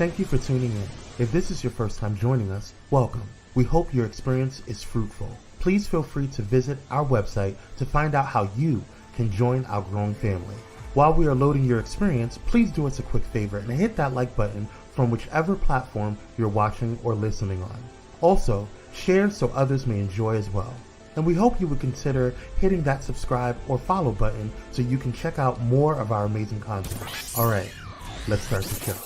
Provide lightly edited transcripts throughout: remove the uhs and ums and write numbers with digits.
Thank you for tuning in. If this is your first time joining us, welcome. We hope your experience is fruitful. Please feel free to visit our website to find out how you can join our growing family. While we are loading your experience, please do us a quick favor and hit that like button from whichever platform you're watching or listening on. Also, share so others may enjoy as well. And we hope you would consider hitting that subscribe or follow button so you can check out more of our amazing content. All right, let's start the show.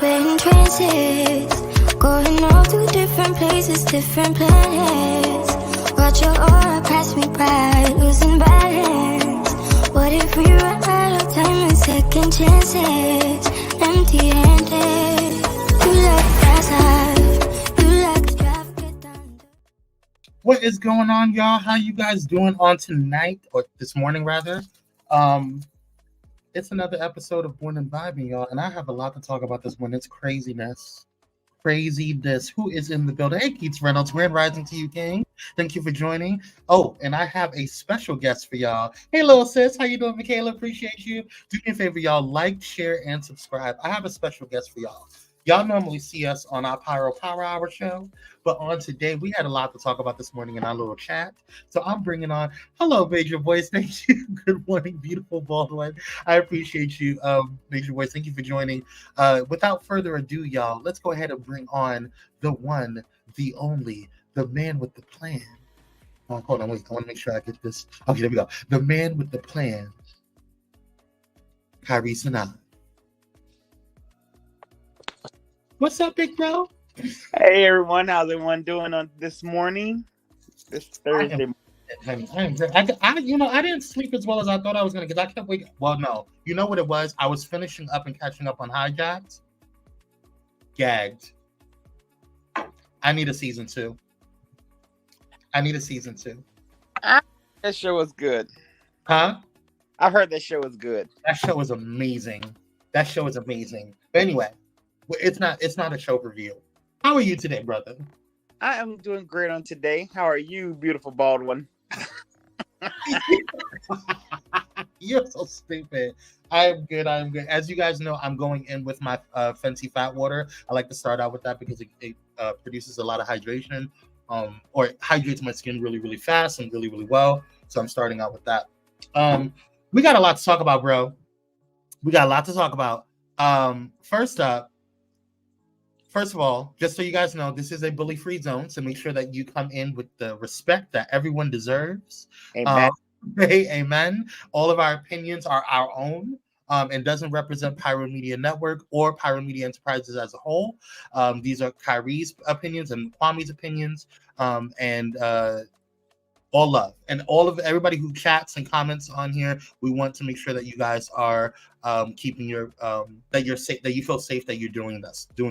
We're in trances, going off to different places, different planets. Watch your aura pass me by, losing balance. What if we run out of time and second chances? Empty-handed, you like fast life, you like the traffic down. What is going on, y'all? How you guys doing on tonight, or this morning rather? It's another episode of Born and Vibing, y'all, and I have a lot to talk about this morning. It's craziness. Who is in the building? Hey, Keats Reynolds, grandrising to you, King. Thank you for joining. Oh, and I have a special guest for y'all. Hey, little sis, how you doing, Michaela? Appreciate you. Do me a favor, y'all, like, share, and subscribe. I have a special guest for y'all. Y'all normally see us on our Pyro Power Hour show, but on today, we had a lot to talk about this morning in our little chat. So I'm bringing on, hello, Major Voice. Thank you. Good morning, beautiful Baldwin. I appreciate you, Major Voice. Thank you for joining. Without further ado, y'all, let's go ahead and bring on the one, the only, the man with the plan. Oh, hold on, wait. I want to make sure I get this. Okay, there we go. The man with the plan, Kyrie Sanaa. What's up, big bro? Hey everyone, how's everyone doing on this morning? This Thursday. I am great. I didn't sleep as well as I thought I was gonna because I kept waking. Well, no, you know what it was? I was finishing up and catching up on Hijacked. Gagged. I need a season 2. That show was good. Huh? I heard that show was good. That show is amazing. But anyway, it's not a show review. How are you today, brother? I am doing great on today. How are you, beautiful Baldwin? You're so stupid. I am good. As you guys know, I'm going in with my Fenty Fat Water. I like to start out with that because it produces a lot of hydration, or hydrates my skin really, really fast and really, really well. So I'm starting out with that. We got a lot to talk about, bro. First of all, just so you guys know, this is a bully-free zone, so make sure that you come in with the respect that everyone deserves. Amen. Amen. All of our opinions are our own, and doesn't represent Pyro Media Network or Pyro Media Enterprises as a whole. These are Kyrie's opinions and Kwame's opinions, and all love. And everybody who chats and comments on here, we want to make sure that you guys are keeping your that you're safe, that you feel safe that you're doing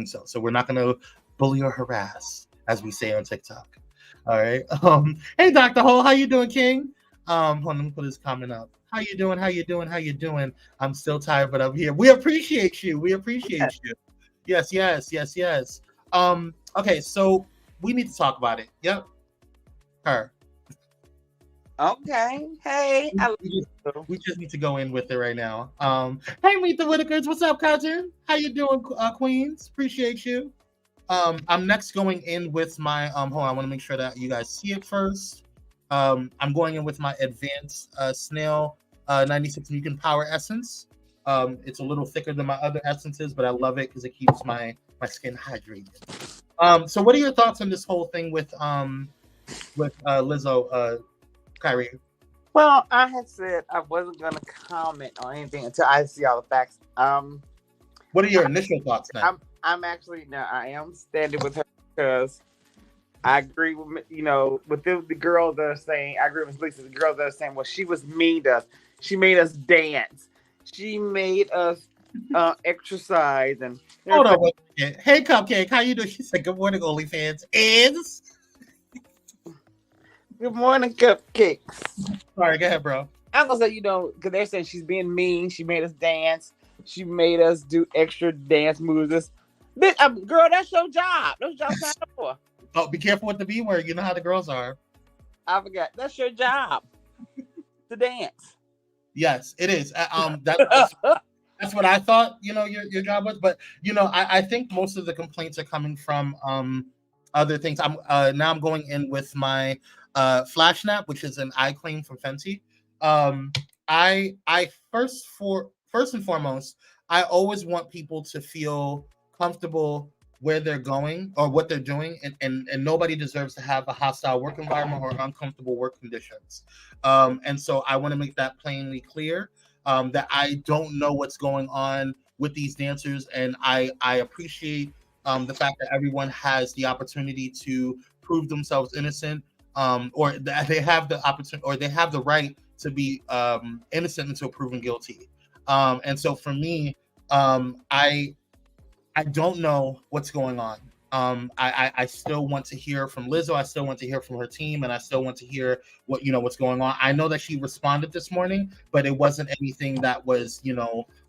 so. So we're not going to bully or harass, as we say on TikTok. All right. Hey, Dr. Hole, how you doing, King? Hold on, let me put his comment up. How you doing? I'm still tired, but I'm here. We appreciate you. Yes. Okay, so we need to talk about it. Yep. Her. Okay. Hey. We just need to go in with it right now. Hey, meet the Whitakers. What's up, cousin? How you doing, Queens? Appreciate you. I'm next going in with my hold on, I want to make sure that you guys see it first. I'm going in with my advanced snail 96 Mucin Power Essence. It's a little thicker than my other essences, but I love it because it keeps my skin hydrated. So what are your thoughts on this whole thing with Lizzo, Kyrie? Well, I had said I wasn't going to comment on anything until I see all the facts. What are your initial thoughts then? I am standing with her because I agree with, with the girls that are saying, I agree with Lisa, the girls that are saying, well, she was mean to us. She made us dance. She made us exercise. And hold on. Hey, Cupcake, how you doing? She said, good morning, OnlyFans. Is good morning, Cupcakes. Sorry, go ahead, bro. I'm going to say, because they're saying she's being mean. She made us dance. She made us do extra dance moves. Girl, that's your job. That's your job for. Oh, be careful with the B word. You know how the girls are. I forgot. That's your job. to dance. Yes, it is. That's what I thought, your job was. But I think most of the complaints are coming from other things. I'm going in with my flash nap, which is an eye cream from Fenty. I first and foremost, I always want people to feel comfortable where they're going or what they're doing, and nobody deserves to have a hostile work environment or uncomfortable work conditions. And so I want to make that plainly clear, that I don't know what's going on with these dancers, and I appreciate the fact that everyone has the opportunity to prove themselves innocent, or that they have the opportunity or they have the right to be innocent until proven guilty. And so for me, I don't know what's going on. I still want to hear from Lizzo. I still want to hear from her team, and I still want to hear what's going on. I know that she responded this morning, but it wasn't anything that was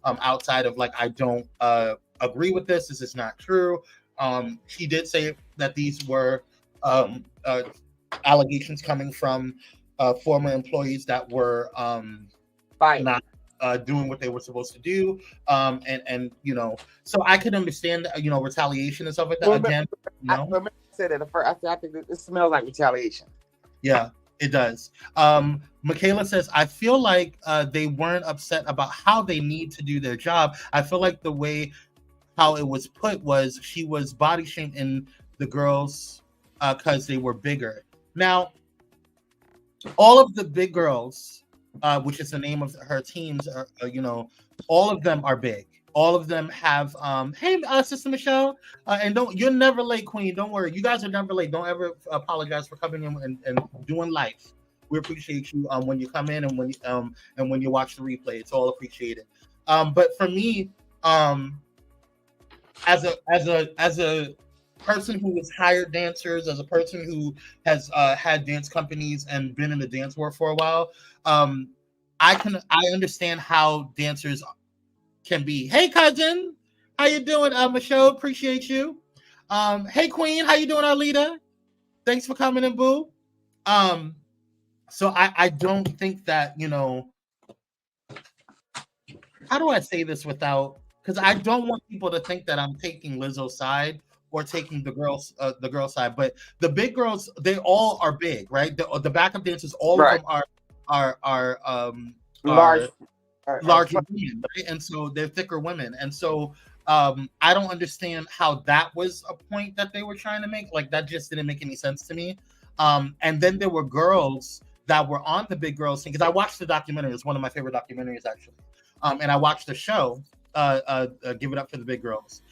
outside of like, I don't agree with this. This is not true. She did say that these were allegations coming from former employees that were not doing what they were supposed to do, and so I could understand retaliation and stuff like that. Again, I said it at first. I think it smells like retaliation. Yeah, it does. Michaela says, I feel like they weren't upset about how they need to do their job. I feel like the way how it was put was she was body shaming the girls because they were bigger. Now, all of the big girls, which is the name of her teams, all of them are big. All of them have, hey, Sister Michelle, and you're never late, Queen. Don't worry, you guys are never late. Don't ever apologize for coming in and doing life. We appreciate you when you come in and when you watch the replay. It's all appreciated. But for me, as a person who has hired dancers, as a person who has had dance companies and been in the dance world for a while, I understand how dancers can be. Hey, cousin, how you doing? Michelle, appreciate you. Hey, Queen, how you doing, Arlita? Thanks for coming in, boo. So I don't think that, how do I say this without, because I don't want people to think that I'm taking Lizzo's side or taking the girls' side, but the big girls, they all are big, right? The backup dancers, all of them are large women, right? And so they're thicker women, and so I don't understand how that was a point that they were trying to make. Like, that just didn't make any sense to me. And then there were girls that were on the big girls thing, because I watched the documentary. It's one of my favorite documentaries, actually. And I watched the show, Give It Up for the Big Girls,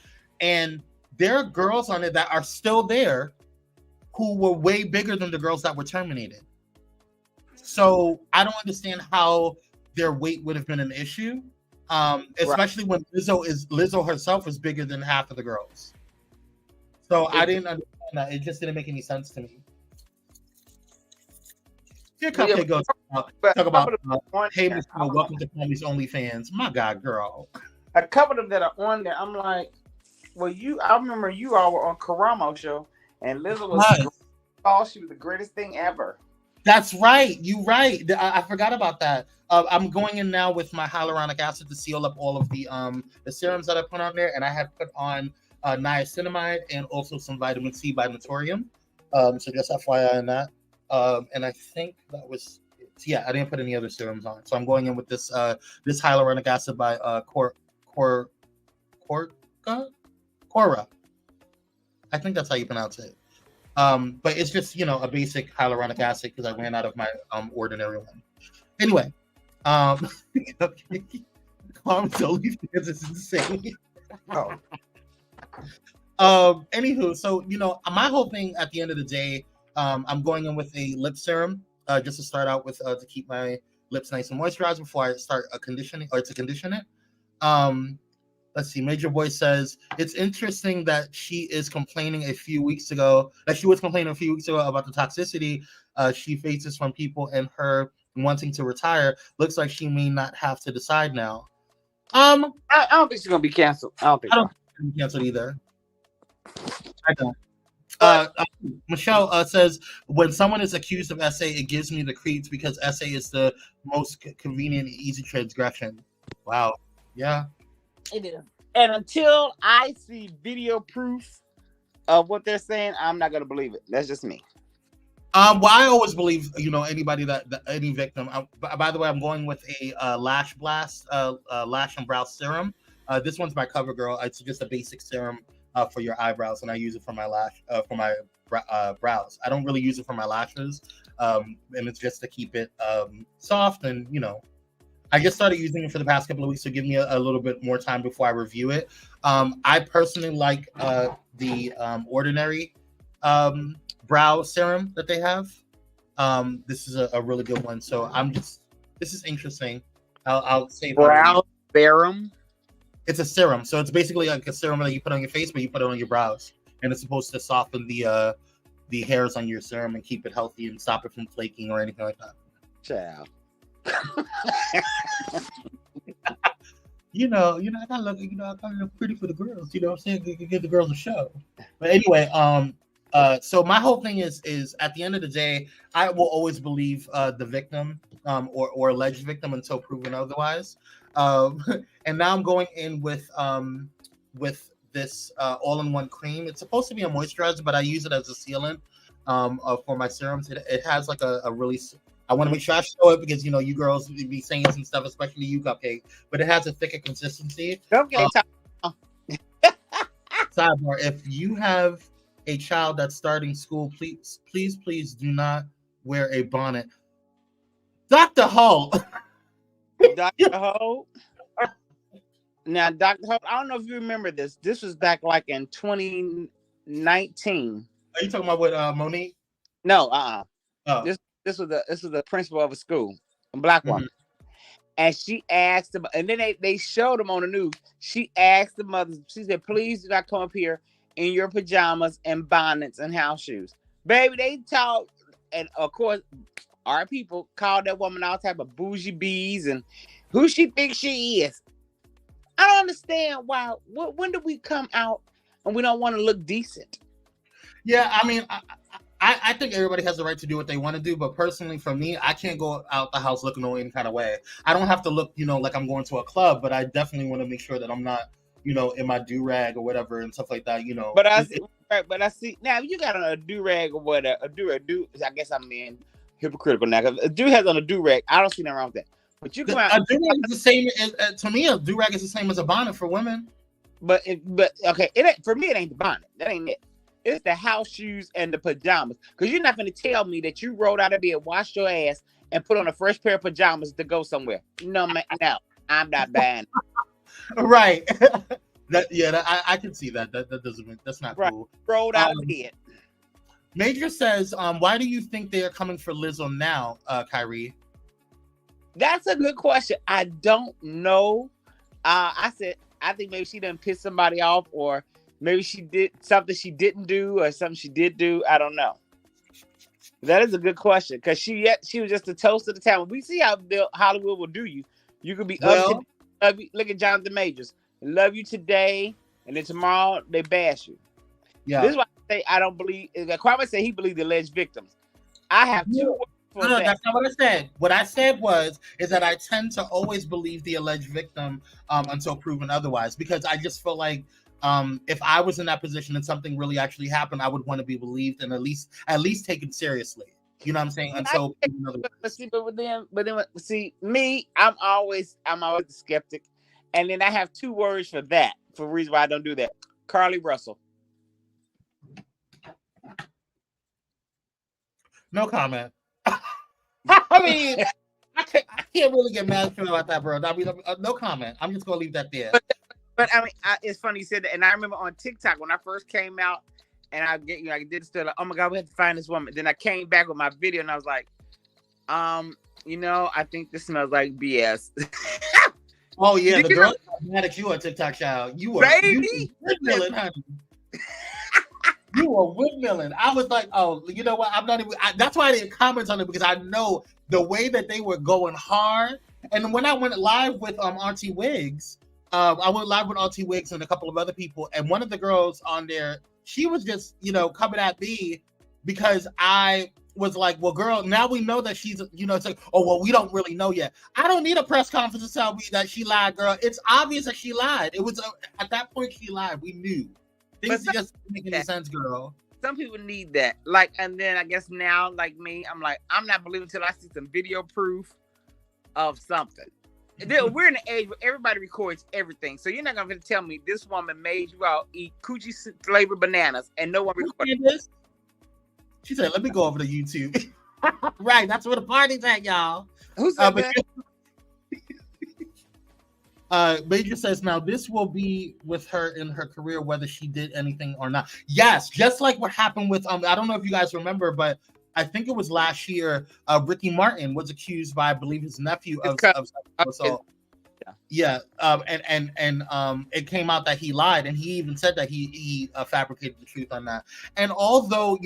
and there are girls on it that are still there who were way bigger than the girls that were terminated. So I don't understand how their weight would have been an issue, especially when Lizzo herself is bigger than half of the girls. So I didn't understand that. It just didn't make any sense to me. Here, Cupcake goes talk about hey, Michelle, welcome to Kwame's OnlyFans. My God, girl. A couple of them that are on there, I'm like, well, I remember you all were on Karamo show, and Lizzo was she was the greatest thing ever. That's right. You're right. I forgot about that. I'm going in now with my hyaluronic acid to seal up all of the serums that I put on there, and I have put on niacinamide and also some vitamin C by Naturium. So just FYI on that. And I think that was it. Yeah, I didn't put any other serums on. So I'm going in with this hyaluronic acid by Cora. I think that's how you pronounce it. But it's just, a basic hyaluronic acid because I ran out of my ordinary one. Anyway, Kwame's OnlyFans is insane. Anywho, so my whole thing at the end of the day, I'm going in with a lip serum just to start out with to keep my lips nice and moisturized before I start conditioning or to condition it. Let's see. Major Boy says it's interesting that she was complaining a few weeks ago about the toxicity she faces from people and her wanting to retire. Looks like she may not have to decide now. I don't think she's gonna be canceled. I don't think she's gonna be canceled either. I don't. Uh, uh, Michelle says, when someone is accused of SA, it gives me the creeps because SA is the most convenient, easy transgression. Wow. Yeah. It is. And until I see video proof of what they're saying, I'm not gonna believe it. That's just me. Well, I always believe, anybody that any victim. By the way, I'm going with a Lash Blast lash and brow serum. This one's by CoverGirl. It's just a basic serum for your eyebrows, and I use it for my brows. I don't really use it for my lashes, and it's just to keep it soft. And I just started using it for the past couple of weeks, so give me a little bit more time before I review it. I personally like the Ordinary brow serum that they have. This is a really good one. So this is interesting. I'll say brow serum. It's a serum, so it's basically like a serum that you put on your face, but you put it on your brows, and it's supposed to soften the hairs on your serum and keep it healthy and stop it from flaking or anything like that. Child. I gotta look pretty for the girls. You know what I'm saying? Give the girls a show. But anyway, so my whole thing is at the end of the day, I will always believe the victim or alleged victim until proven otherwise. And now I'm going in with this all-in-one cream. It's supposed to be a moisturizer, but I use it as a sealant for my serums. It has like a really. I want to make sure I show it because you girls be saying some stuff, especially you, Cupcake. But it has a thicker consistency. Okay. Sidebar: if you have a child that's starting school, please do not wear a bonnet. Dr. Ho. Dr. Ho. Now, Dr. Ho, I don't know if you remember this. This was back like in 2019. Are you talking about with Monique? No, Oh. This was the principal of a school, a black woman. And she asked them, and then they showed them on the news. She asked the mothers, she said, please do not come up here in your pajamas and bonnets and house shoes. Baby, they talked, and of course, our people called that woman all type of bougie bees and who she thinks she is. I don't understand why. When do we come out and we don't want to look decent? Yeah, I mean, I think everybody has the right to do what they want to do, but personally, for me, I can't go out the house looking any kind of way. I don't have to look, like I'm going to a club, but I definitely want to make sure that I'm not, in my do-rag or whatever and stuff like that, But I see now you got on a do-rag or whatever, a do. I guess I'm being hypocritical now because a dude has on a do-rag. I don't see nothing wrong with that. But you come out. A do-rag is the same to me. A do-rag is the same as a bonnet for women. But okay, it ain't, for me. It ain't the bonnet. That ain't it. It's the house shoes and the pajamas. Because you're not going to tell me that you rolled out of bed, washed your ass, and put on a fresh pair of pajamas to go somewhere. No, man, no, I'm not buying it. Right. I can see that. That's not right. Cool. Rolled out of bed. Major says, why do you think they are coming for Lizzo now, Kyrie? That's a good question. I don't know. I think maybe she done pissed somebody off, or maybe she did something she didn't do, or something she did do. I don't know. That is a good question because she was just the toast of the town. We see how Hollywood will do you. You could be up to, look at Jonathan Majors. Love you today, and then tomorrow they bash you. Yeah. This is why I say I don't believe. Kwame said he believed the alleged victims. I have two words for that. No, that's not what I said. What I said is that I tend to always believe the alleged victim until proven otherwise, because I just feel like if I was in that position and something really actually happened, I would want to be believed and at least taken seriously. You know what I'm saying? Until me, I'm always the skeptic, and then I have two words for that. For the reason why I don't do that, Carly Russell. No comment. I mean, I can't really get mad about that, bro. I mean, no comment. I'm just gonna leave that there. But I mean, it's funny you said that, and I remember on TikTok when I first came out, and I did still like, oh my God, we have to find this woman. Then I came back with my video, and I was like, I think this smells like BS. Oh yeah, the girl got mad at you on TikTok, child. You were windmilling, honey. You were windmilling. I was like, oh, you know what? I'm not even. That's why I didn't comment on it, because I know the way that they were going hard. And when I went live with Auntie Wiggs, I went live with Auntie Wiggs and a couple of other people, and one of the girls on there, she was just, coming at me because I was like, well, girl, now we know that she's, it's like, oh, well, we don't really know yet. I don't need a press conference to tell me that she lied, girl. It's obvious that she lied. It was, at that point, she lied. We knew. Things just didn't make any sense, girl. Some people need that. And then I guess now, like me, I'm like, I'm not believing until I see some video proof of something. We're in an age where everybody records everything. So you're not going to tell me this woman made you out eat coochie flavored bananas and no one recorded this. She said, let me go over to YouTube. Right, that's where the party's at, y'all. Who said that? Major says, now this will be with her in her career, whether she did anything or not. Yes, just like what happened with, I don't know if you guys remember, but I think it was last year, Ricky Martin was accused by, I believe, his nephew of assault. Yeah. And it came out that he lied, and he even said that he fabricated the truth on that. And although,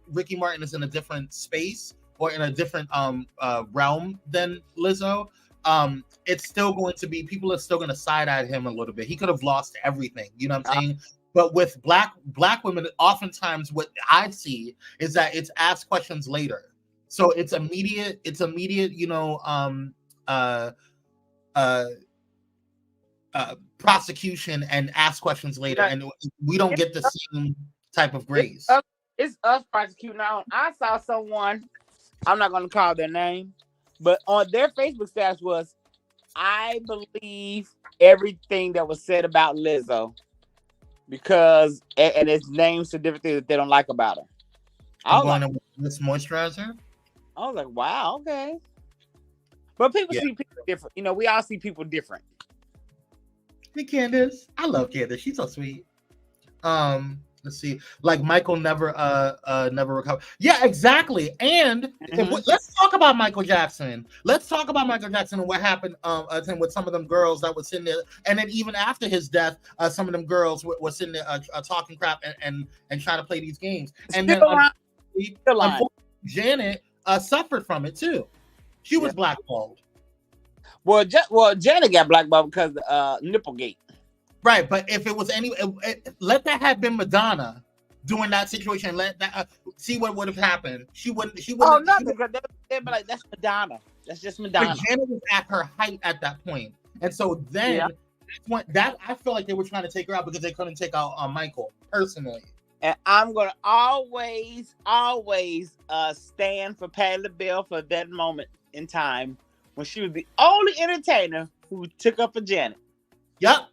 Ricky Martin is in a different space or in a different realm than Lizzo, it's still going to be, people are still going to side at him a little bit. He could have lost everything, you know what I'm saying? But with black women, oftentimes what I see is that it's ask questions later. So it's immediate, prosecution and ask questions later. And we don't get the same type of grace. It's us prosecuting now. I saw someone, I'm not going to call their name, but on their Facebook status was, I believe everything that was said about Lizzo. Because and it's names to different things that they don't like about her. I'm going to this moisturizer. I was like, wow, okay. But people see people different. We all see people different. Hey, Candace. I love Candace. She's so sweet. Let's see. Like Michael never recovered. Yeah, exactly. And let's talk about Michael Jackson. Let's talk about Michael Jackson and what happened with some of them girls that were sitting there. And then even after his death, some of them girls were sitting there talking crap and trying to play these games. And then Janet suffered from it too. She was blackballed. Well, Janet got blackballed because Nipplegate. Right, but if it was let that have been Madonna during that situation. Let that see what would have happened. She wouldn't. Oh, nothing. Because they'd be like, "That's Madonna. That's just Madonna." But Janet was at her height at that point, and so then I feel like they were trying to take her out because they couldn't take out Michael personally. And I'm gonna always stand for Patti LaBelle for that moment in time when she was the only entertainer who took up for Janet. Yep.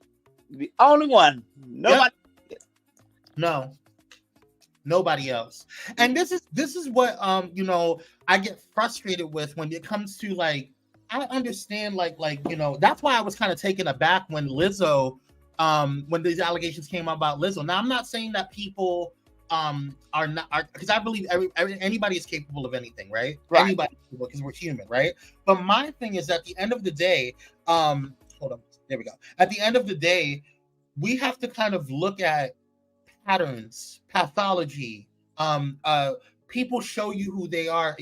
The only one. Nobody. Yep. No. Nobody else. And this is what I get frustrated with when it comes to like, I understand that's why I was kind of taken aback when Lizzo when these allegations came out about Lizzo. Now I'm not saying that people are not, because I believe anybody is capable of anything, right? Anybody, because we're human, right? But my thing is, at the end of the day, hold on. There we go. At the end of the day, we have to kind of look at patterns, pathology. People show you who they are,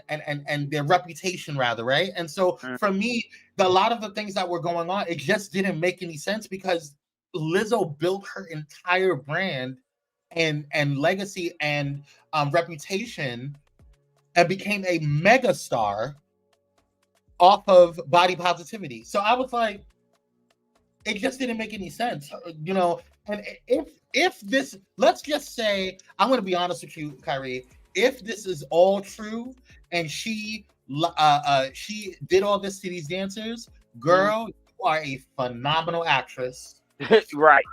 and their reputation, rather, right? And so for me, a lot of the things that were going on, it just didn't make any sense because Lizzo built her entire brand and legacy and reputation and became a mega star off of body positivity. So I was like, it just didn't make any sense, and if this, let's just say, I'm going to be honest with you, Kyrie, if this is all true and she did all this to these dancers, girl, you are a phenomenal actress. Right.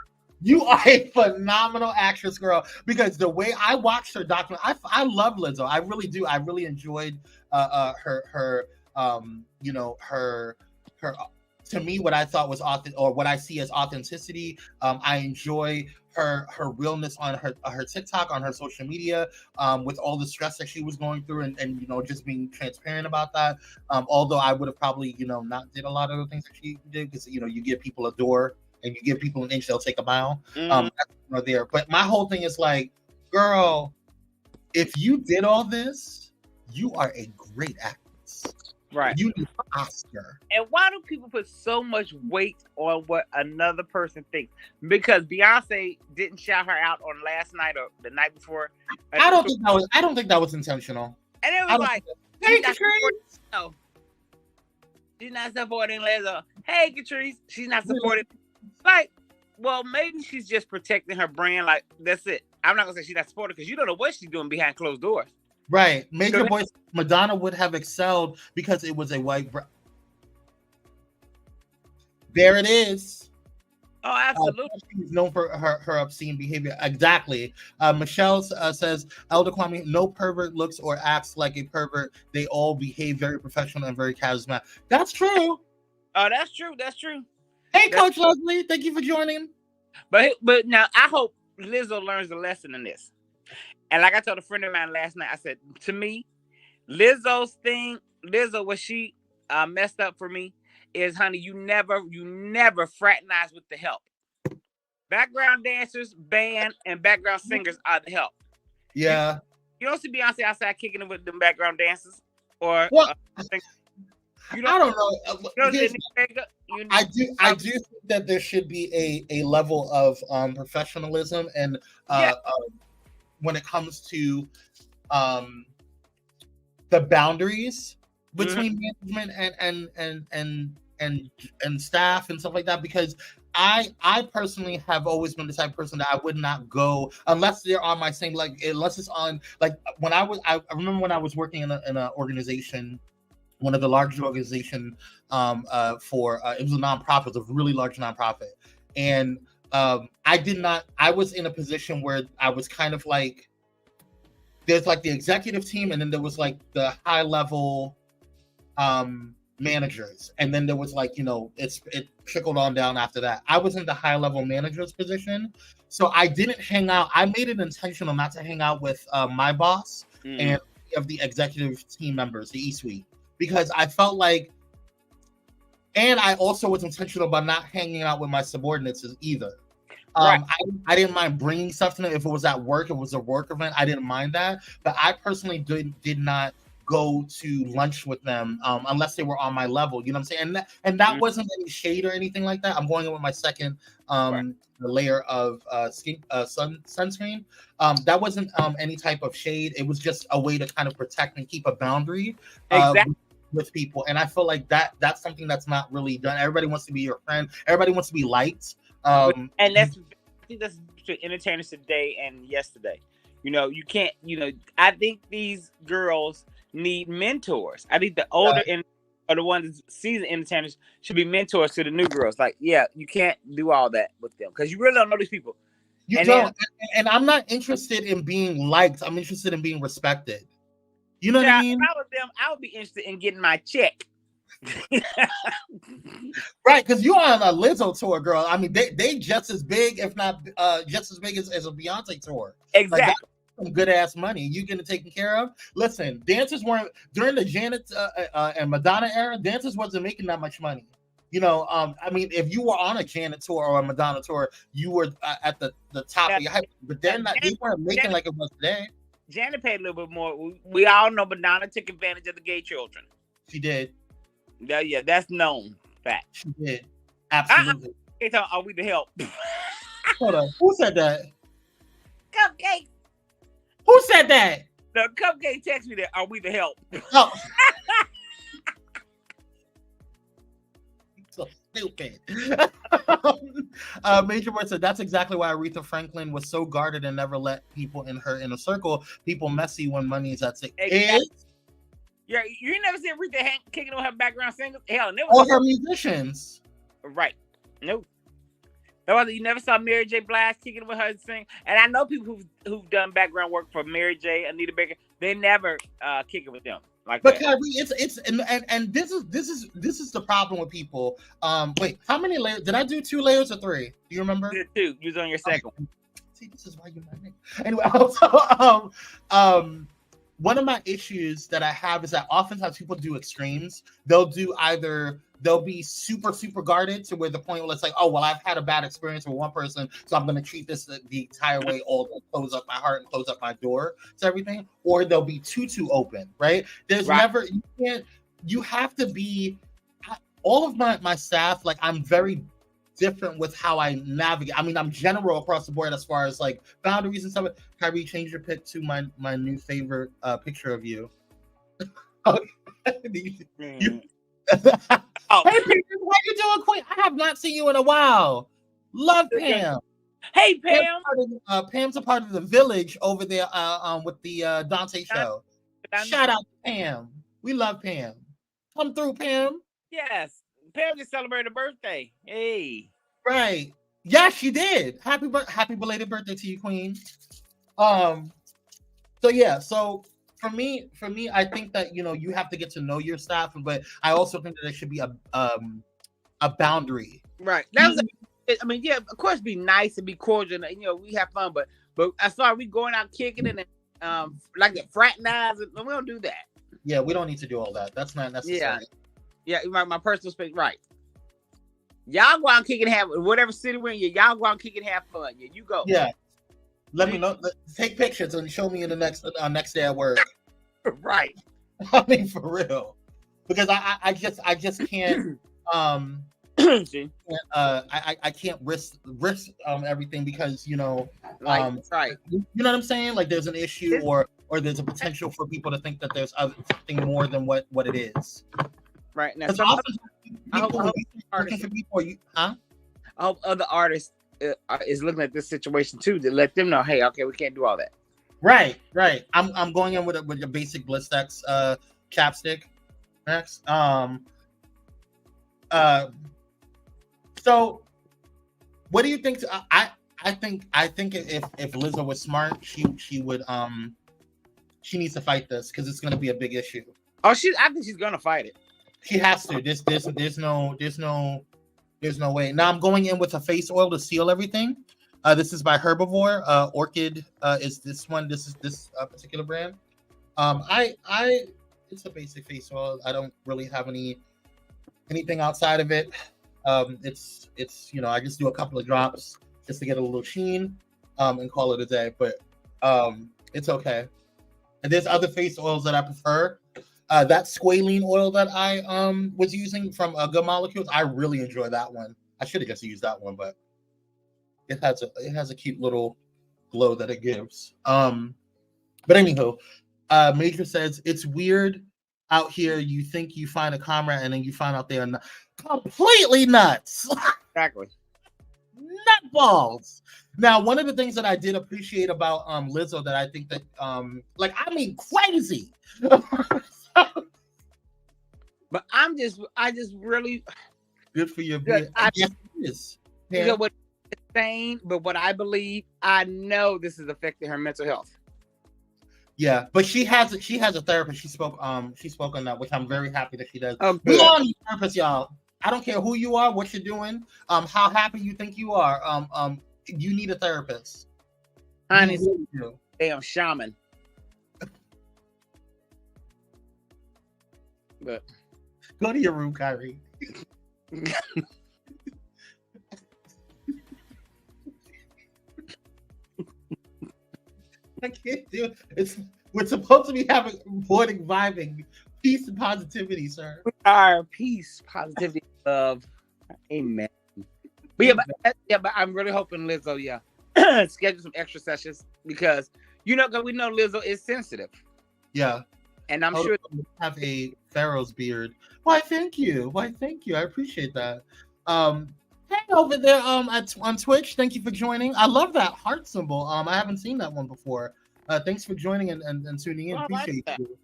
You are a phenomenal actress, girl, because the way I watched her documentary, I love Lizzo. I really do. I really enjoyed her to me, what I thought was what I see as authenticity. I enjoy her realness on her TikTok, on her social media, with all the stress that she was going through, and just being transparent about that. Although I would have probably not did a lot of the things that she did, because you give people a door and you give people an inch, they'll take a mile. There, but my whole thing is like, girl, if you did all this, you are a great actress. Right. You need an Oscar. And why do people put so much weight on what another person thinks? Because Beyonce didn't shout her out on last night or the night before. I don't think that was intentional. And it was like, hey, Catrice. No, she's not supporting Lizzo. Hey, Catrice, she's not supporting. Like, well, maybe she's just protecting her brand. Like, that's it. I'm not gonna say she's not supporting because you don't know what she's doing behind closed doors. Right. Major voice Madonna would have excelled because it was a white. There it is. Oh, absolutely. She's known for her obscene behavior. Exactly. Michelle says, Elder Kwame, no pervert looks or acts like a pervert. They all behave very professional and very charismatic. That's true. Oh, that's true. That's true. Hey, Coach Leslie, thank you for joining. But now I hope Lizzo learns the lesson in this. And like I told a friend of mine last night, I said, to me, Lizzo, what she messed up for me is, honey, you never fraternize with the help. Background dancers, band, and background singers are the help. Yeah. You don't see Beyonce outside kicking it with them background dancers, or I don't know. I do think that there should be a level of professionalism and when it comes to the boundaries between management and staff and stuff like that, because I personally have always been the type of person that I would not go unless they're on my same, like, unless it's on, like, when I remember when I was working in an organization, one of the largest organizations for it was a nonprofit, it was a really large nonprofit, and I was in a position where I was kind of like, there's like the executive team, and then there was like the high level managers, and then there was like, it trickled on down after that. I was in the high level manager's position, so I didn't hang out. I made it intentional not to hang out with my boss and of the executive team members, the E-suite, because I felt like, and I also was intentional about not hanging out with my subordinates either. Right. I didn't mind bringing stuff to them. If it was at work, it was a work event, I didn't mind that. But I personally did not go to lunch with them unless they were on my level. You know what I'm saying? And that wasn't any shade or anything like that. I'm going in with my second layer of sunscreen. That wasn't any type of shade. It was just a way to kind of protect and keep a boundary. Exactly. With people. And I feel like that's something that's not really done. Everybody wants to be your friend. Everybody wants to be liked. And I think that's between entertainers today and yesterday. You can't, I think these girls need mentors. I think the older or the ones seasoned entertainers should be mentors to the new girls. Like, yeah, you can't do all that with them because you really don't know these people. You don't. And I'm not interested in being liked. I'm interested in being respected. You know what I mean? If I was them, I would be interested in getting my check. Right, because you're on a Lizzo tour, girl. I mean, they just as big, if not just as big as a Beyonce tour. Exactly. Like, some good ass money. You getting taken care of. Listen, dancers weren't during the Janet and Madonna era. Dancers wasn't making that much money. I mean, if you were on a Janet tour or a Madonna tour, you were at the top of your hype. But they weren't making like it was today. Janet paid a little bit more. We all know Madonna took advantage of the gay children. She did. Yeah, that's known fact. She did. Absolutely. Are we the help? Hold on. Who said that? Cupcake. Who said that? The Cupcake text me that. Are we the help? Oh. So stupid. Major Boy said that's exactly why Aretha Franklin was so guarded and never let people in her inner circle. People messy when money is at stake. Exactly. Yeah, you never see Aretha kicking on her background singers. Hell, never. Or her musicians. Right. No. You never saw Mary J. Blige kicking with her sing. And I know people who've done background work for Mary J., Anita Baker. They never kick it with them. Like but that. Kyrie, it's and this is the problem with people. Wait, how many layers did I do? 2 layers or 3? Do you remember? 2. You was on your second one. See, this is why you're my nigga. Anyway, also, one of my issues that I have is that oftentimes people do extremes. They'll be super, super guarded to where the point where it's like, oh, well, I've had a bad experience with one person, so I'm going to treat this the entire way, all close up my heart and close up my door to everything. Or they'll be too open, right? There's never, you can't, you have to be all of my staff, like I'm very different with how I navigate. I mean, I'm general across the board as far as like boundaries and stuff. Kyrie, change your pic to my new favorite picture of you. Oh, you, Oh. Hey, Pam, how you doing, Queen? I have not seen you in a while. Love Pam. Hey, Pam. Pam's a part of the village over there with the Dante show. Shout out to Pam. We love Pam. Come through, Pam. Yes. Pam just celebrated a birthday. Hey. Right. Yes, she did. Happy belated birthday to you, Queen. So yeah, so for me, I think that you have to get to know your staff, but I also think that there should be a boundary. Right. That was, I mean, yeah, of course, be nice and be cordial, and we have fun, but as far as we going out kicking it and like fraternizing, we don't do that. Yeah, we don't need to do all that. That's not necessary. Yeah, my personal space, right? Y'all go out and kick and have whatever city we're in. Y'all go out and kick and have fun. Yeah, you go. Yeah. Let me know. Take pictures and show me in the next day at work. Right. I mean, for real, because I just can't. I can't risk everything because right. You know what I'm saying? Like there's an issue or there's a potential for people to think that there's something more than what it is. Right now, I hope other artists is looking at this situation too to let them know, hey, okay, we can't do all that. Right. I'm going in with a basic Blistex chapstick next. So what do you think? I think if Lizzo was smart, she would she needs to fight this because it's going to be a big issue. Oh, I think she's going to fight it. She has to. There's no way. Now I'm going in with a face oil to seal everything. This is by Herbivore. Orchid is this one. This is this particular brand. It's a basic face oil. I don't really have anything outside of it. It's I just do a couple of drops just to get a little sheen, and call it a day. But it's okay. And there's other face oils that I prefer. That squalene oil that I was using from Good Molecules, I really enjoy that one. I should have just used that one, but it has a cute little glow that it gives. But anywho, Major says it's weird out here. You think you find a comrade and then you find out they are completely nuts. Exactly. Nutballs. Now, one of the things that I did appreciate about Lizzo that I think that crazy. But I just really good for your yes, it is. You know what it's saying, but what I believe, I know this is affecting her mental health. Yeah, but she has a therapist. She spoke on that, which I'm very happy that she does. Oh, we all need therapists, y'all. I don't care who you are, what you're doing, how happy you think you are. You need a therapist. Honestly, damn shaman. But go to your room, Kyrie. I can't do it. We're supposed to be having morning vibing, peace and positivity, sir. Our peace, positivity, love, amen. But but I'm really hoping Lizzo, schedule some extra sessions because we know Lizzo is sensitive. Yeah. And I'm sure have a Pharaoh's beard. Why, thank you. I appreciate that. Hey, over there on Twitch, thank you for joining. I love that heart symbol. I haven't seen that one before. Thanks for joining and tuning in. Appreciate you.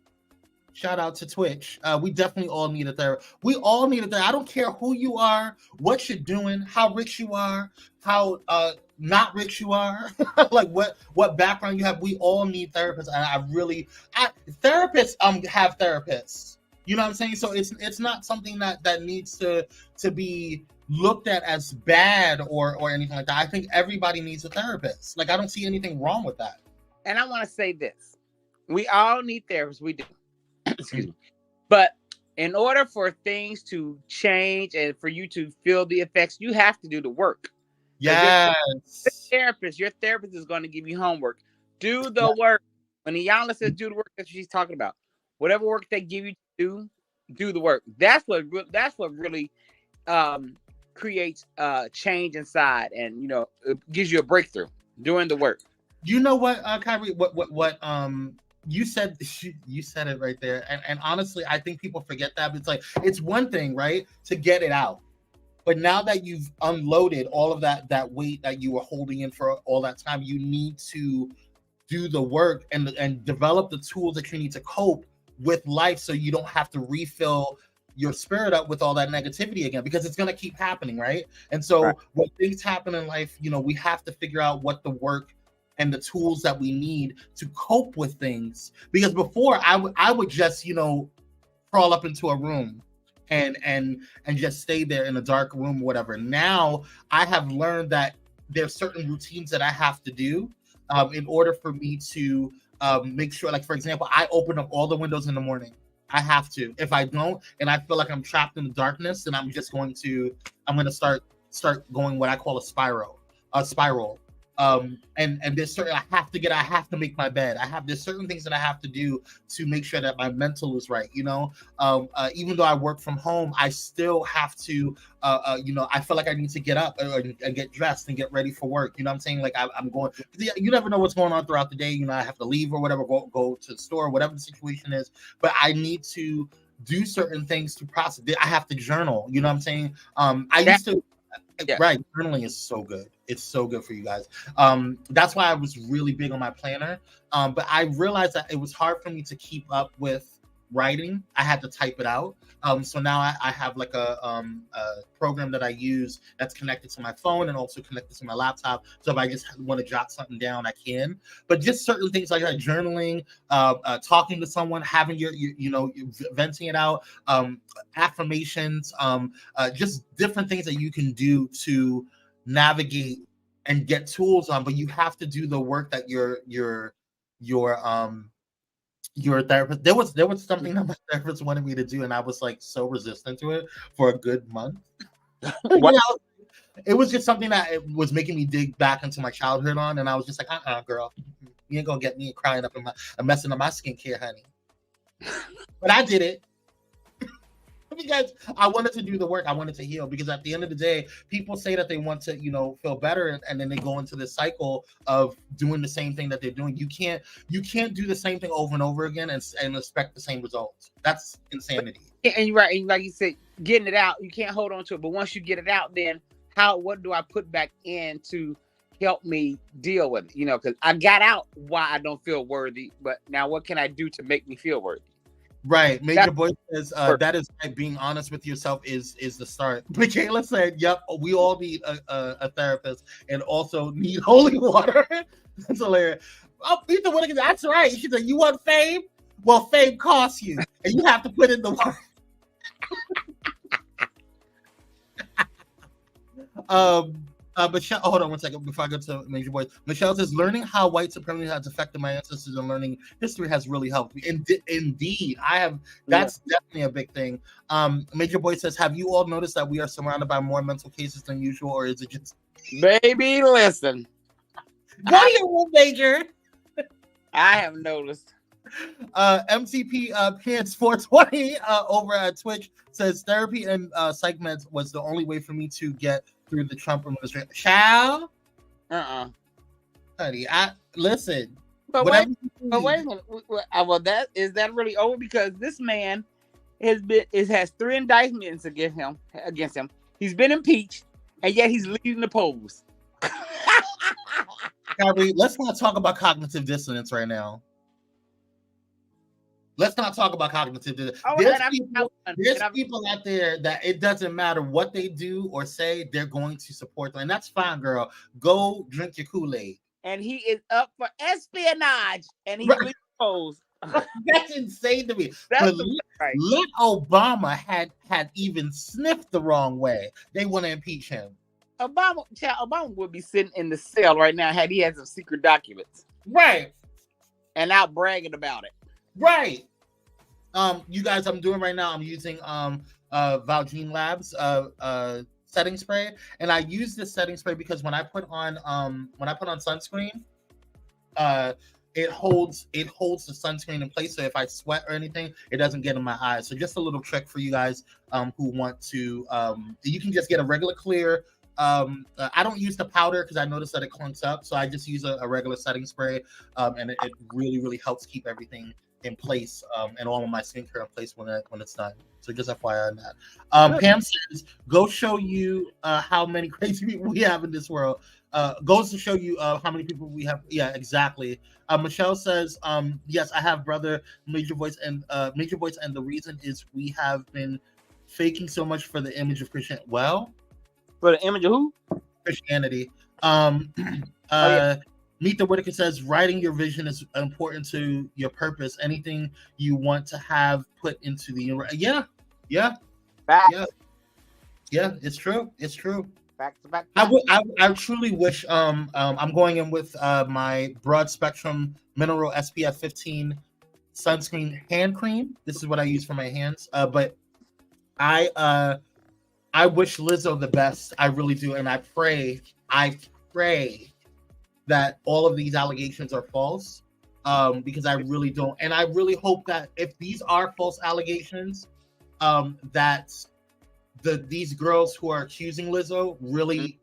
Shout out to Twitch. We definitely all need a therapist. We all need a therapist. I don't care who you are, what you're doing, how rich you are, how not rich you are, like what background you have. We all need therapists. And therapists have therapists. You know what I'm saying? So it's not something that needs to be looked at as bad or anything like that. I think everybody needs a therapist. Like I don't see anything wrong with that. And I want to say this. We all need therapists. We do. Excuse me. But in order for things to change and for you to feel the effects, you have to do the work. Yes. Your therapist is going to give you homework. Do the work. When Iyanla says do the work, that's what she's talking about. Whatever work they give you to do, do the work. That's what really creates change inside, and it gives you a breakthrough doing the work. You know what, Kyrie? What you said it right there. And honestly, I think people forget that. But it's like, it's one thing, right, to get it out. But now that you've unloaded all of that weight that you were holding in for all that time, you need to do the work and develop the tools that you need to cope with life, so you don't have to refill your spirit up with all that negativity again, because it's going to keep happening, right? And so Right. when things happen in life, we have to figure out what the work and the tools that we need to cope with things. Because before, I would just crawl up into a room and just stay there in a dark room, whatever. Now I have learned that there's certain routines that I have to do in order for me to make sure, like, for example, I open up all the windows in the morning. I have to. If I don't, and I feel like I'm trapped in the darkness, then I'm going to start going what I call a spiral. And there's certain I have to make my bed. There's certain things that I have to do to make sure that my mental is right. Even though I work from home, I still have to I feel like I need to get up and get dressed and get ready for work. You know what I'm saying? Like I'm going, you never know what's going on throughout the day. I have to leave or whatever, go to the store, whatever the situation is. But I need to do certain things to process. I have to journal. You know what I'm saying? Yeah. Right. Journaling is so good. It's so good for you guys. That's why I was really big on my planner. But I realized that it was hard for me to keep up with writing. I had to type it out. So now I have like a program that I use that's connected to my phone and also connected to my laptop. So if I just want to jot something down, I can. But just certain things like that, journaling, talking to someone, having your venting it out, affirmations, just different things that you can do to navigate and get tools on. But you have to do the work that your therapist. There was something that my therapist wanted me to do, and I was like so resistant to it for a good month. It was just something that it was making me dig back into my childhood on, and I was just like, girl, you ain't gonna get me crying up and messing up my skincare, honey. But I did it because I wanted to do the work. I wanted to heal, because at the end of the day, people say that they want to, feel better, and then they go into this cycle of doing the same thing that they're doing. You can't do the same thing over and over again and expect the same results. That's insanity. And you're right. And like you said, getting it out, you can't hold on to it. But once you get it out, then what do I put back in to help me deal with it? Because I got out why I don't feel worthy, but now what can I do to make me feel worthy? Right. Major Boy says that is right. Being honest with yourself is the start. Michaela said, yep, we all need a therapist and also need holy water. That's hilarious. Oh, Ethan, that's right. She said, you want fame? Well, fame costs you, and you have to put in the work. Michelle, hold on one second before I go to Major Boy. Michelle says, learning how white supremacy has affected my ancestors and learning history has really helped me. Indeed, I have. That's definitely a big thing. Major Boy says, have you all noticed that we are surrounded by more mental cases than usual, or is it just... Baby, listen. Go to your room, Major. I have noticed. MCP Pants 420 over at Twitch says, therapy and psych meds was the only way for me to get through the Trump administration. Child? Honey, listen. But wait a minute. Well, is that really over? Because this man has 3 indictments against him. He's been impeached, and yet he's leading the polls. Kyrie, let's not talk about cognitive dissonance right now. Let's not talk about cognitive dissonance. There's people out there that it doesn't matter what they do or say, they're going to support them. And that's fine, girl. Go drink your Kool-Aid. And he is up for espionage, and he's leading the polls. That's insane to me. Let Obama had even sniffed the wrong way, they want to impeach him. Obama would be sitting in the cell right now had he had some secret documents. Right. And out bragging about it. Right. You guys, I'm doing right now, I'm using Valjean Labs setting spray, and I use this setting spray because when I put on sunscreen, it holds the sunscreen in place. So if I sweat or anything, it doesn't get in my eyes. So just a little trick for you guys who want to. You can just get a regular clear. I don't use the powder because I noticed that it clunks up. So I just use a regular setting spray, and it really, really helps keep everything in place and all of my skincare in place when it's done. So just FYI on that. Pam says, "Go show you how many crazy people we have in this world." Goes to show you how many people we have. Yeah, exactly. Michelle says, "Yes, I have brother Major Voice, and the reason is we have been faking so much for the image of Christian. Well, for the image of who? Christianity." Meet the Whitaker says, "Writing your vision is important to your purpose. Anything you want to have put into the yeah. It's true. It's true. Back to back. I truly wish I'm going in with my broad spectrum mineral SPF 15 sunscreen hand cream. This is what I use for my hands. But I wish Lizzo the best. I really do, and I pray that all of these allegations are false. Because I really don't, and I really hope that if these are false allegations, that these girls who are accusing Lizzo really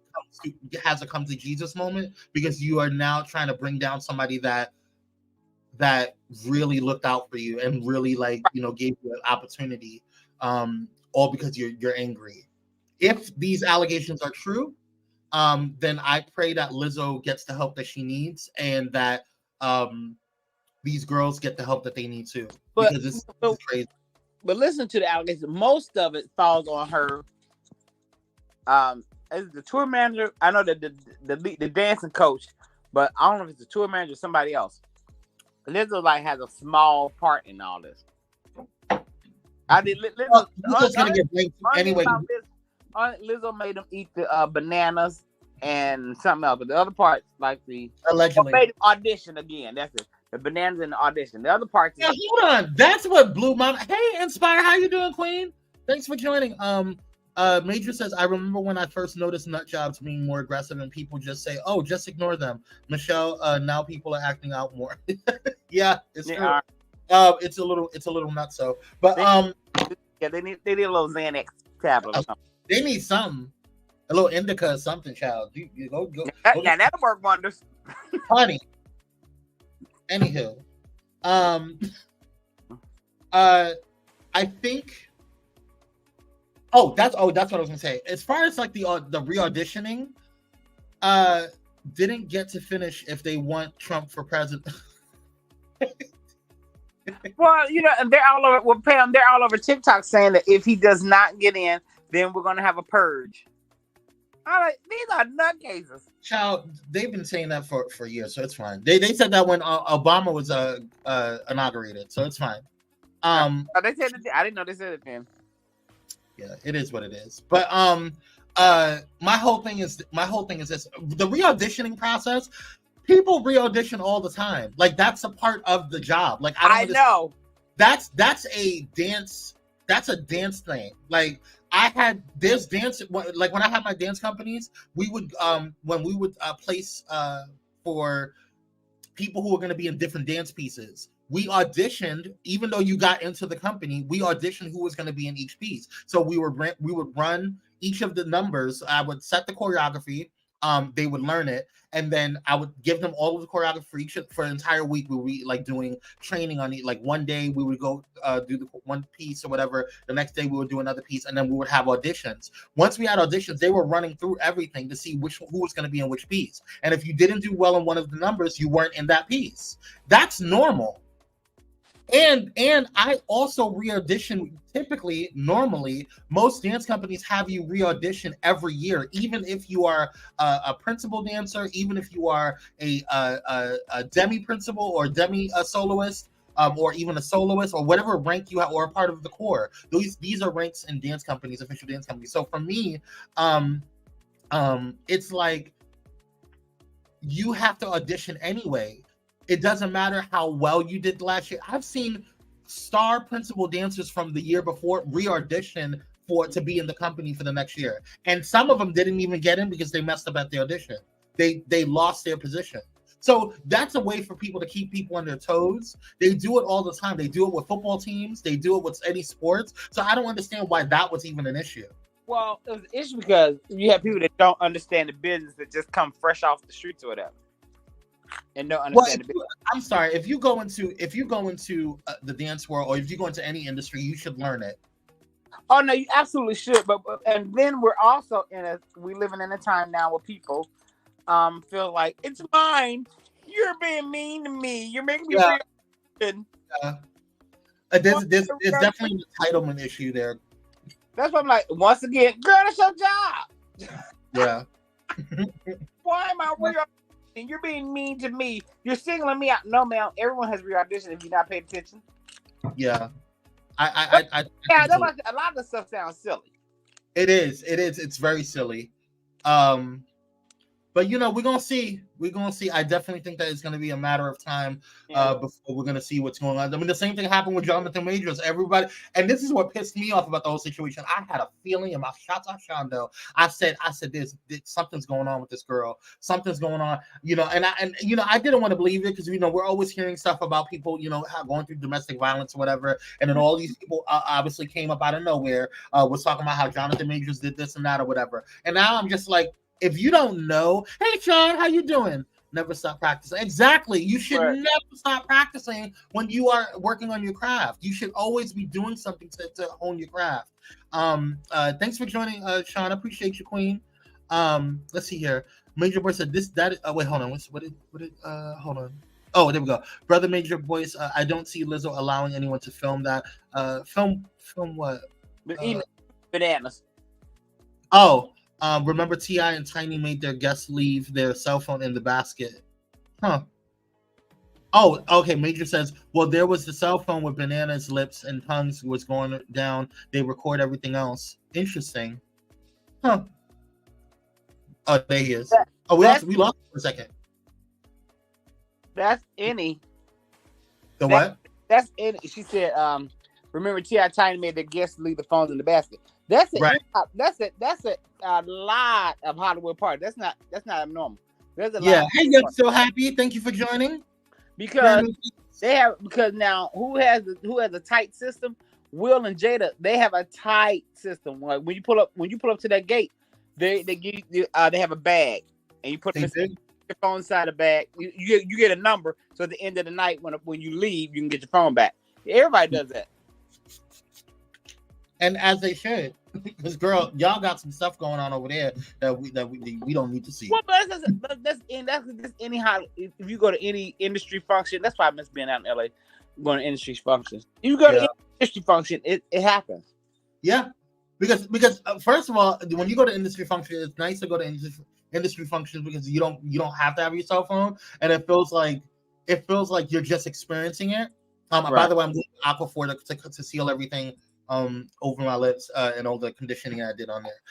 has a come to Jesus moment, because you are now trying to bring down somebody that really looked out for you and really gave you an opportunity, all because you're angry. If these allegations are true, then I pray that Lizzo gets the help that she needs, and that these girls get the help that they need too. Because this is crazy. But listen to the allegations. Most of it falls on her. As the tour manager, I know that the dancing coach, but I don't know if it's the tour manager or somebody else. Lizzo has a small part in all this. Lizzo's gonna get blamed anyway. Lizzo made them eat the bananas and something else, but the other parts, allegedly, made them audition again. That's it. The bananas in the audition. The other parts. Yeah, hold on. That's what blew my. Hey, Inspire, how you doing, Queen? Thanks for joining. Major says, "I remember when I first noticed nut jobs being more aggressive, and people just say, 'Oh, just ignore them.' Michelle, now people are acting out more." Yeah, it's true. It's a little nuts. So, but they need a little Xanax tablet or something. They need something, a little indica or something, child. You go. Now that'll work wonders, honey. Anywho, I think. That's what I was gonna say. As far as the re-auditioning, didn't get to finish if they want Trump for president. Well, and they're all over. Well, Pam, they're all over TikTok saying that if he does not get in, then we're gonna have a purge. These are nutcases. Child, they've been saying that for years, so it's fine. They said that when Obama was inaugurated, so it's fine. They said it. I didn't know they said it then. Yeah, it is what it is. But my whole thing is this: the re-auditioning process. People re-audition all the time. That's a part of the job. I know. That's a dance. That's a dance thing. I had this dance, when I had my dance companies, we would when we would place for people who were going to be in different dance pieces, we auditioned. Even though you got into the company, we auditioned who was going to be in each piece. So we would run each of the numbers. I would set the choreography. They would learn it, and then I would give them all of the choreography for an entire week. We would be doing training on it. One day we would go do the one piece or whatever. The next day we would do another piece, and then we would have auditions. Once we had auditions, they were running through everything to see who was going to be in which piece. And if you didn't do well in one of the numbers, you weren't in that piece. That's normal. And I also re-audition. Typically, normally, most dance companies have you re-audition every year, even if you are a principal dancer, even if you are a demi-principal or demi-soloist, or even a soloist, or whatever rank you have, or a part of the core. These are ranks in dance companies, official dance companies. So for me, it's you have to audition anyway. It doesn't matter how well you did last year. I've seen star principal dancers from the year before re-audition to be in the company for the next year. And some of them didn't even get in because they messed up at the audition. They lost their position. So that's a way for people to keep people on their toes. They do it all the time. They do it with football teams. They do it with any sports. So I don't understand why that was even an issue. Well, it was an issue because you have people that don't understand the business that just come fresh off the streets or whatever, and don't understand the business. I'm sorry. If you go into the dance world, or if you go into any industry, you should learn it. Oh no, you absolutely should. But and then we're also we living in a time now where people feel like it's mine. You're being mean to me. You're making me feel. Yeah. There's definitely an entitlement issue there. That's what I'm like. Once again, girl, that's your job. Yeah. Why am I re-auditioning? You're being mean to me. You're singling me out. No, ma'am. Everyone has re-auditioned if you're not paying attention. Yeah. A lot of the stuff sounds silly. It is. It's very silly. But we're gonna see. I definitely think that it's gonna be a matter of time before we're gonna see what's going on. I mean, the same thing happened with Jonathan Majors. Everybody, and this is what pissed me off about the whole situation. I had a feeling in my shots on Shondo. I said, there's something's going on with this girl. Something's going on, And I didn't want to believe it because we're always hearing stuff about people, going through domestic violence or whatever. And then all these people obviously came up out of nowhere, was talking about how Jonathan Majors did this and that or whatever. And now I'm just like, if you don't know, hey Sean, how you doing? Never stop practicing. Exactly. You should never stop practicing when you are working on your craft. You should always be doing something to hone your craft. Thanks for joining, Sean. I appreciate you, Queen. Let's see here. Major Boy said wait, hold on. Hold on. Oh, there we go. Brother Major Boys, I don't see Lizzo allowing anyone to film that. Film what? Eating bananas. Oh. Remember T.I. and Tiny made their guests leave their cell phone in the basket. Huh. Oh, okay. Major says, well, there was the cell phone with bananas, lips, and tongues was going down. They record everything else. Interesting. Huh. Oh, there he is. Oh, we lost him for a second. That's any. What? That's any. She said, remember T.I. Tiny made their guests leave the phones in the basket. That's a lot of Hollywood parties. That's not abnormal. There's a lot. Hey, you're so happy. Thank you for joining. Because now who has a tight system? Will and Jada, they have a tight system. Like when you pull up to that gate, they give you they have a bag and you put your phone inside the bag. You get a number, so at the end of the night when you leave, you can get your phone back. Everybody does that. And as they should, because girl, y'all got some stuff going on over there that we don't need to see. Well, but that's anyhow. If you go to any industry function, that's why I miss being out in LA, going to industry functions. If you go to any industry function, it happens. Yeah, because first of all, when you go to industry function, it's nice to go to industry functions because you don't have to have your cell phone, and it feels like you're just experiencing it. By the way, I'm doing Aquaphor to seal everything over my lips and all the conditioning I did on there.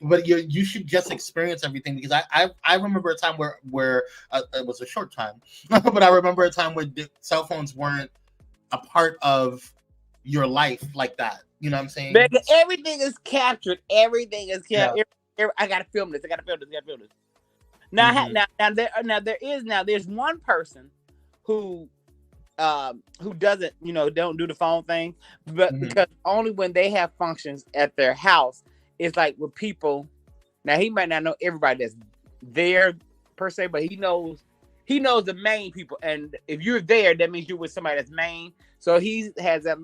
But you should just experience everything because I remember a time where it was a short time, but I remember a time where the cell phones weren't a part of your life like that. You know what I'm saying? Everything is captured. Everything is captured. Yeah. I gotta film this. Now, there's one person who doesn't, don't do the phone thing, but because only when they have functions at their house, it's like with people. Now he might not know everybody that's there per se, but he knows the main people, and if you're there, that means you're with somebody that's main. So he has that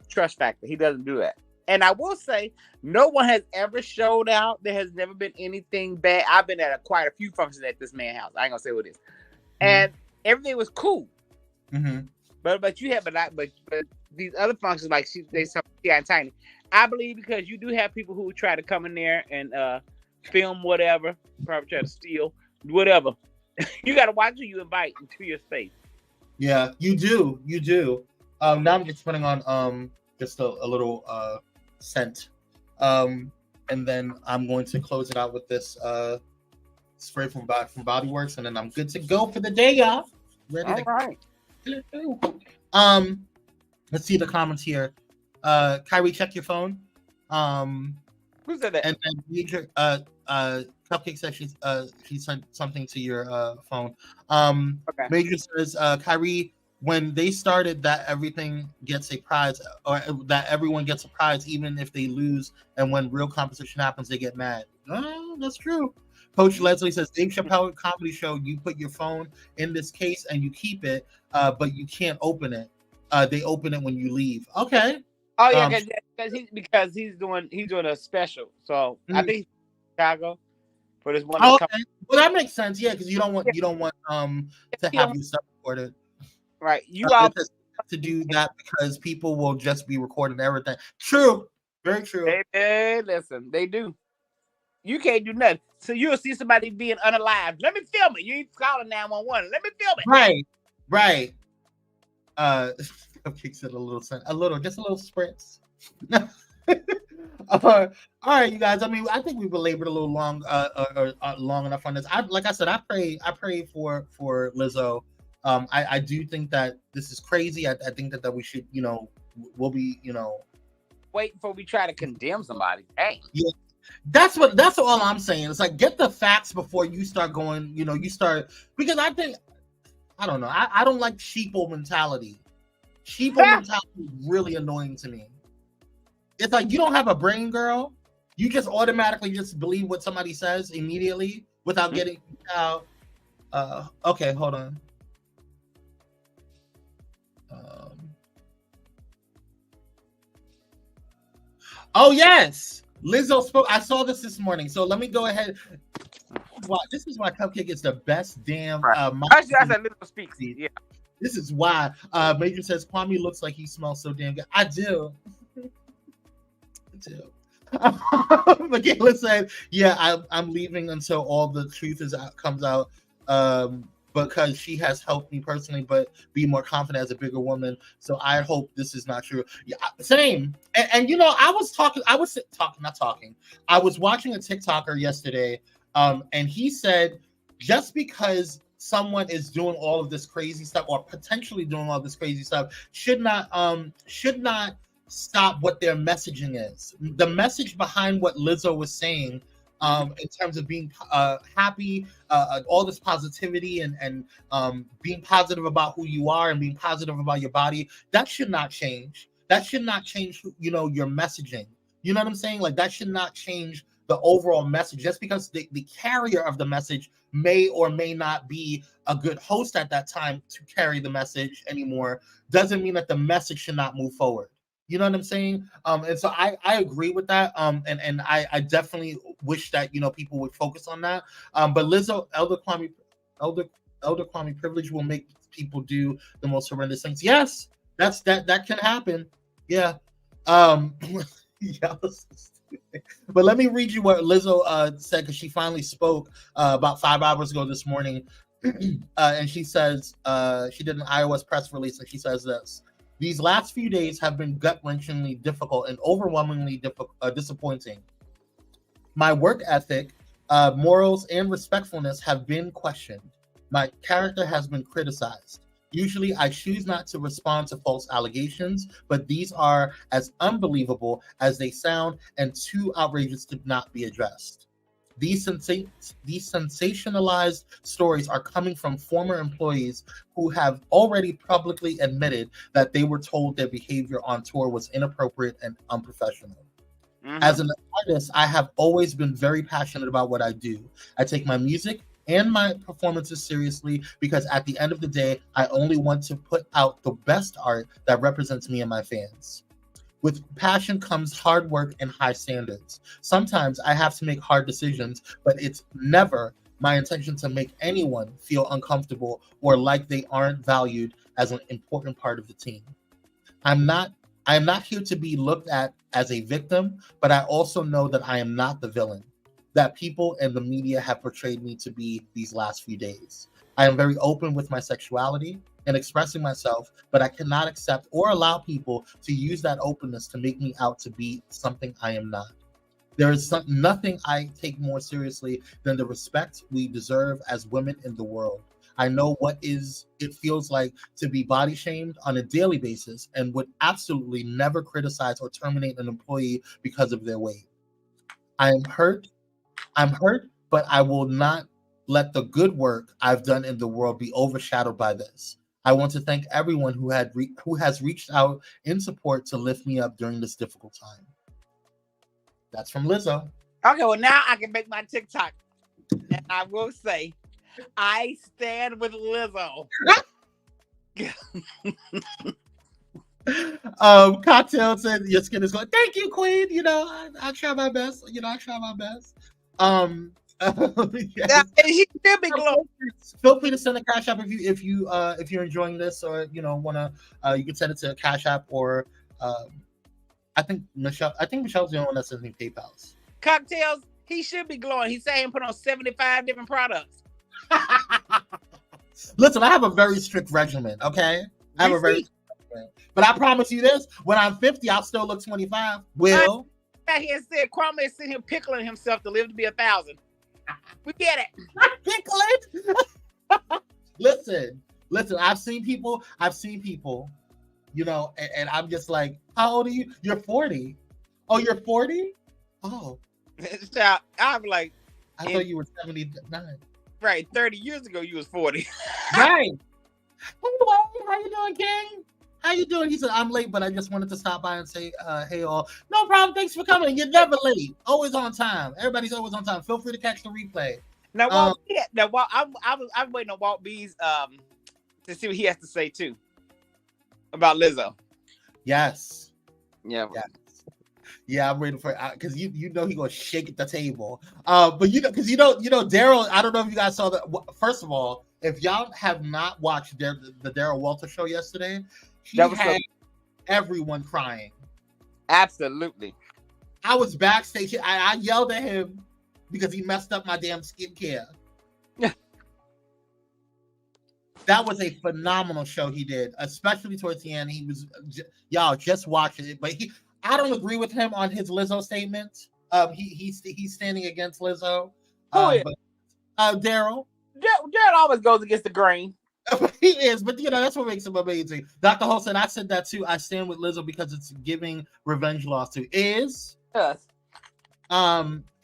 trust factor. He doesn't do that. And I will say, no one has ever showed out. There has never been anything bad. I've been at quite a few functions at this man's house. I ain't gonna say what it is, and everything was cool. But these other functions like they and Tiny, I believe because you do have people who try to come in there and film whatever, probably try to steal whatever. You got to watch who you invite into your space. Yeah, you do. Now I'm just putting on just a little scent, and then I'm going to close it out with this spray from Bodyworks, and then I'm good to go for the day, y'all. Right. Let's see the comments here. Kyrie, check your phone. Who said that? And then Major, Cupcake says she sent something to your phone. Okay. Major says Kyrie, when they started that everything gets a prize, or that everyone gets a prize even if they lose, and when real competition happens they get mad. Oh, that's true. Coach Leslie says Dave Chappelle comedy show, you put your phone in this case and you keep it, but you can't open it. They open it when you leave. Okay. Oh yeah, because he's doing a special. So I mm, think he's in Chicago for this one that's oh, coming. okay. Well, that makes sense. Yeah, because you don't want to You have don't- your stuff recorded. right. You all It says to do that because people will just be recording everything. True. Very true. Hey, listen, they do. You can't do nothing. So you'll see somebody being unalive. Let me film it. You ain't calling 911. Let me film it. Right. Right. Cupcake said just a little spritz. All right, you guys. I mean, I think we belabored a little long, long enough on this. Like I said, I pray for Lizzo. I do think that this is crazy. I think that we should, we'll be, Wait before we try to condemn somebody. Hey. Yeah, that's all I'm saying. It's like, get the facts before you start going, because I don't know. I don't like sheeple mentality. Sheeple mentality is really annoying to me. It's like, you don't have a brain, girl. You just automatically just believe what somebody says immediately without getting out. Okay, hold on. Oh yes, Lizzo spoke. I saw this morning. So let me go ahead. Wow, this is why Cupcake is the best damn. I said Lizzo speaks. Yeah. This is why. Major says Kwame looks like he smells so damn good. I do. Michaela said, "Yeah, I'm leaving until all the truth comes out, because she has helped me personally, but be more confident as a bigger woman. So I hope this is not true." Yeah, same. And I was watching a TikToker yesterday, and he said, just because someone is doing all of this crazy stuff or potentially doing all this crazy stuff should not stop what their messaging is. The message behind what Lizzo was saying, in terms of being happy, all this positivity and being positive about who you are and being positive about your body, that should not change. That should not change, your messaging. You know what I'm saying? Like, that should not change the overall message. Just because the carrier of the message may or may not be a good host at that time to carry the message anymore, doesn't mean that the message should not move forward. You know what I'm saying? And so I agree with that. And I definitely wish that, people would focus on that. But Lizzo, Elder Kwame privilege will make people do the most horrendous things. Yes, that can happen. Yeah. Yeah. But let me read you what Lizzo said, because she finally spoke about 5 hours ago this morning. And she says, she did an iOS press release, and she says this: "These last few days have been gut-wrenchingly difficult and overwhelmingly disappointing. My work ethic, morals, and respectfulness have been questioned. My character has been criticized. Usually, I choose not to respond to false allegations, but these are as unbelievable as they sound and too outrageous to not be addressed. These sensationalized stories are coming from former employees who have already publicly admitted that they were told their behavior on tour was inappropriate and unprofessional. As an artist, I have always been very passionate about what I do. I take my music and my performances seriously because at the end of the day, I only want to put out the best art that represents me and my fans. With passion comes hard work and high standards. Sometimes I have to make hard decisions, but it's never my intention to make anyone feel uncomfortable or like they aren't valued as an important part of the team. I am not here to be looked at as a victim, but I also know that I am not the villain that people and the media have portrayed me to be these last few days. I am very open with my sexuality and expressing myself, but I cannot accept or allow people to use that openness to make me out to be something I am not. There is nothing I take more seriously than the respect we deserve as women in the world. I know what it feels like to be body shamed on a daily basis and would absolutely never criticize or terminate an employee because of their weight. I'm hurt, but I will not let the good work I've done in the world be overshadowed by this. I want to thank everyone who has reached out in support to lift me up during this difficult time. That's from Lizzo. Okay, well now I can make my TikTok, and I will say, I stand with Lizzo. Cocktail said your skin is going. Thank you, Queen. You know, I try my best. You know, I try my best. Yes. She should be glowing. Feel free to send a Cash App if you're enjoying this, or wanna you can send it to a Cash App, or I think Michelle's the only one that sends me PayPal's. Cocktails, he should be glowing. He's saying put on 75 different products. Listen, I have a very strict regimen. Okay, I have a very strict regimen. But I promise you this: when I'm 50, I'll still look 25. Will out here and said Kwame is sitting here pickling himself to live to be 1,000. We get it. Pickling. Listen. I've seen people. You know, and I'm just like, how old are you? You're 40. Oh, you're 40? Oh. So I'm like, I thought you were 79. Right, 30 years ago you was 40. Right. How you doing, King? How you doing? He said, I'm late, but I just wanted to stop by and say, hey all. No problem. Thanks for coming. You're never late. Always on time. Everybody's always on time. Feel free to catch the replay. Now, I'm waiting on Walt B's to see what he has to say too about Lizzo. Yes. Yeah. Yes. Yeah, I'm waiting for it because you know he's gonna shake the table. But Daryl. I don't know if you guys saw that. First of all, if y'all have not watched the Daryl Walter show yesterday, he had everyone crying. Absolutely. I was backstage. I yelled at him because he messed up my damn skincare. That was a phenomenal show he did, especially towards the end. He was, y'all just watch it. But I don't agree with him on his Lizzo statements. He's standing against Lizzo. Yeah. Daryl. Daryl always goes against the grain. He is, but that's what makes him amazing. Dr. Ho said, I said that too. I stand with Lizzo because it's giving revenge lawsuit. Yes.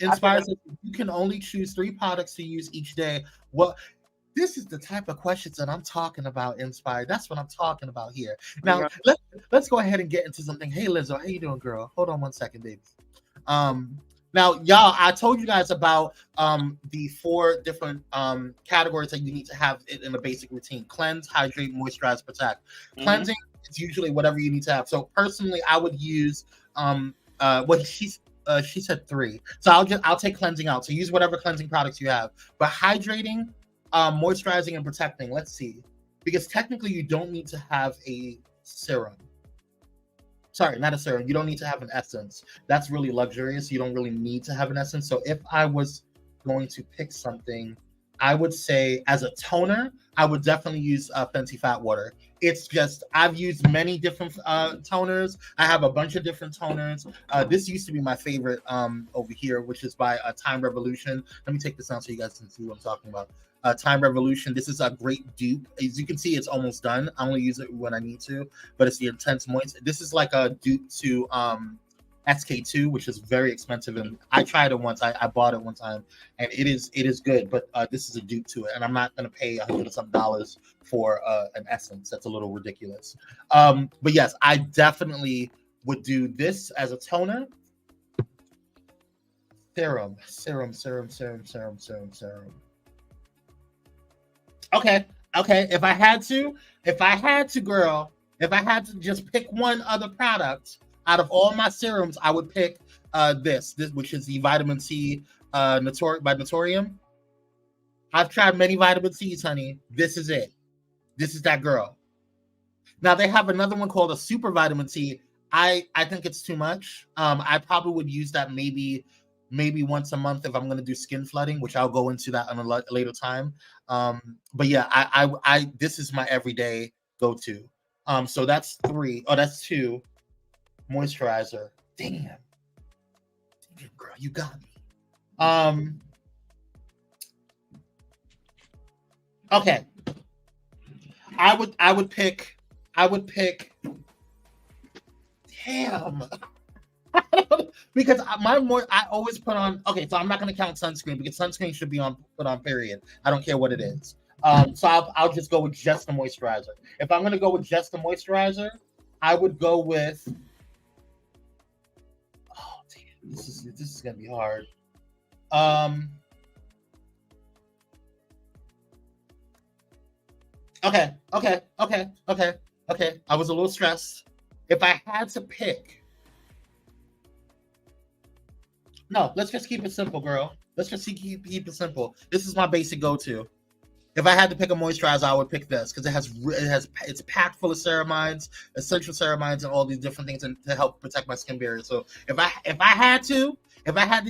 Inspires says, you can only choose 3 products to use each day. Well, this is the type of questions that I'm talking about, Inspire. That's what I'm talking about here. Now, let's go ahead and get into something. Hey, Lizzo, how you doing, girl? Hold on one second, baby. Now, y'all, I told you guys about the 4 different categories that you need to have in a basic routine: cleanse, hydrate, moisturize, protect. Mm-hmm. Cleansing is usually whatever you need to have. So personally, I would use she said 3. So I'll take cleansing out. So use whatever cleansing products you have. But hydrating, moisturizing, and protecting. Let's see, because technically you don't need to have a serum. Sorry, not a serum. You don't need to have an essence. That's really luxurious. You don't really need to have an essence. So if I was going to pick something, I would say as a toner, I would definitely use Fenty Fat Water. It's just, I've used many different toners. I have a bunch of different toners. This used to be my favorite over here, which is by Time Revolution. Let me take this out so you guys can see what I'm talking about. Time Revolution. This is a great dupe. As you can see, it's almost done. I only use it when I need to, but it's the Intense Moist. This is like a dupe to SK2, which is very expensive, and I tried it once. I bought it one time, and it is good, but this is a dupe to it, and I'm not going to pay $100 or something for an essence. That's a little ridiculous. But yes, I definitely would do this as a toner. Serum. Okay. If I had to, girl, if I had to just pick one other product out of all my serums, I would pick this, which is the vitamin C by Naturium. I've tried many vitamin C's, honey. This is it. This is that girl. Now they have another one called a super vitamin C. I think it's too much. I probably would use that maybe once a month if I'm going to do skin flooding, which I'll go into that on a later time. But yeah, I this is my everyday go-to. So that's 3. Oh, that's 2. Moisturizer. Damn, girl, you got me. Okay. I would pick. Damn. because I always put on. Okay, so I'm not going to count sunscreen because sunscreen should be put on. Period. I don't care what it is. So I'll just go with just the moisturizer. If I'm going to go with just the moisturizer, I would go with. Oh damn, this is going to be hard. Okay. I was a little stressed. If I had to pick, no, let's just keep it simple, girl. Let's just keep it simple. This is my basic go-to. If I had to pick a moisturizer, I would pick this because it's packed full of ceramides, essential ceramides, and all these different things to help protect my skin barrier. So if I had to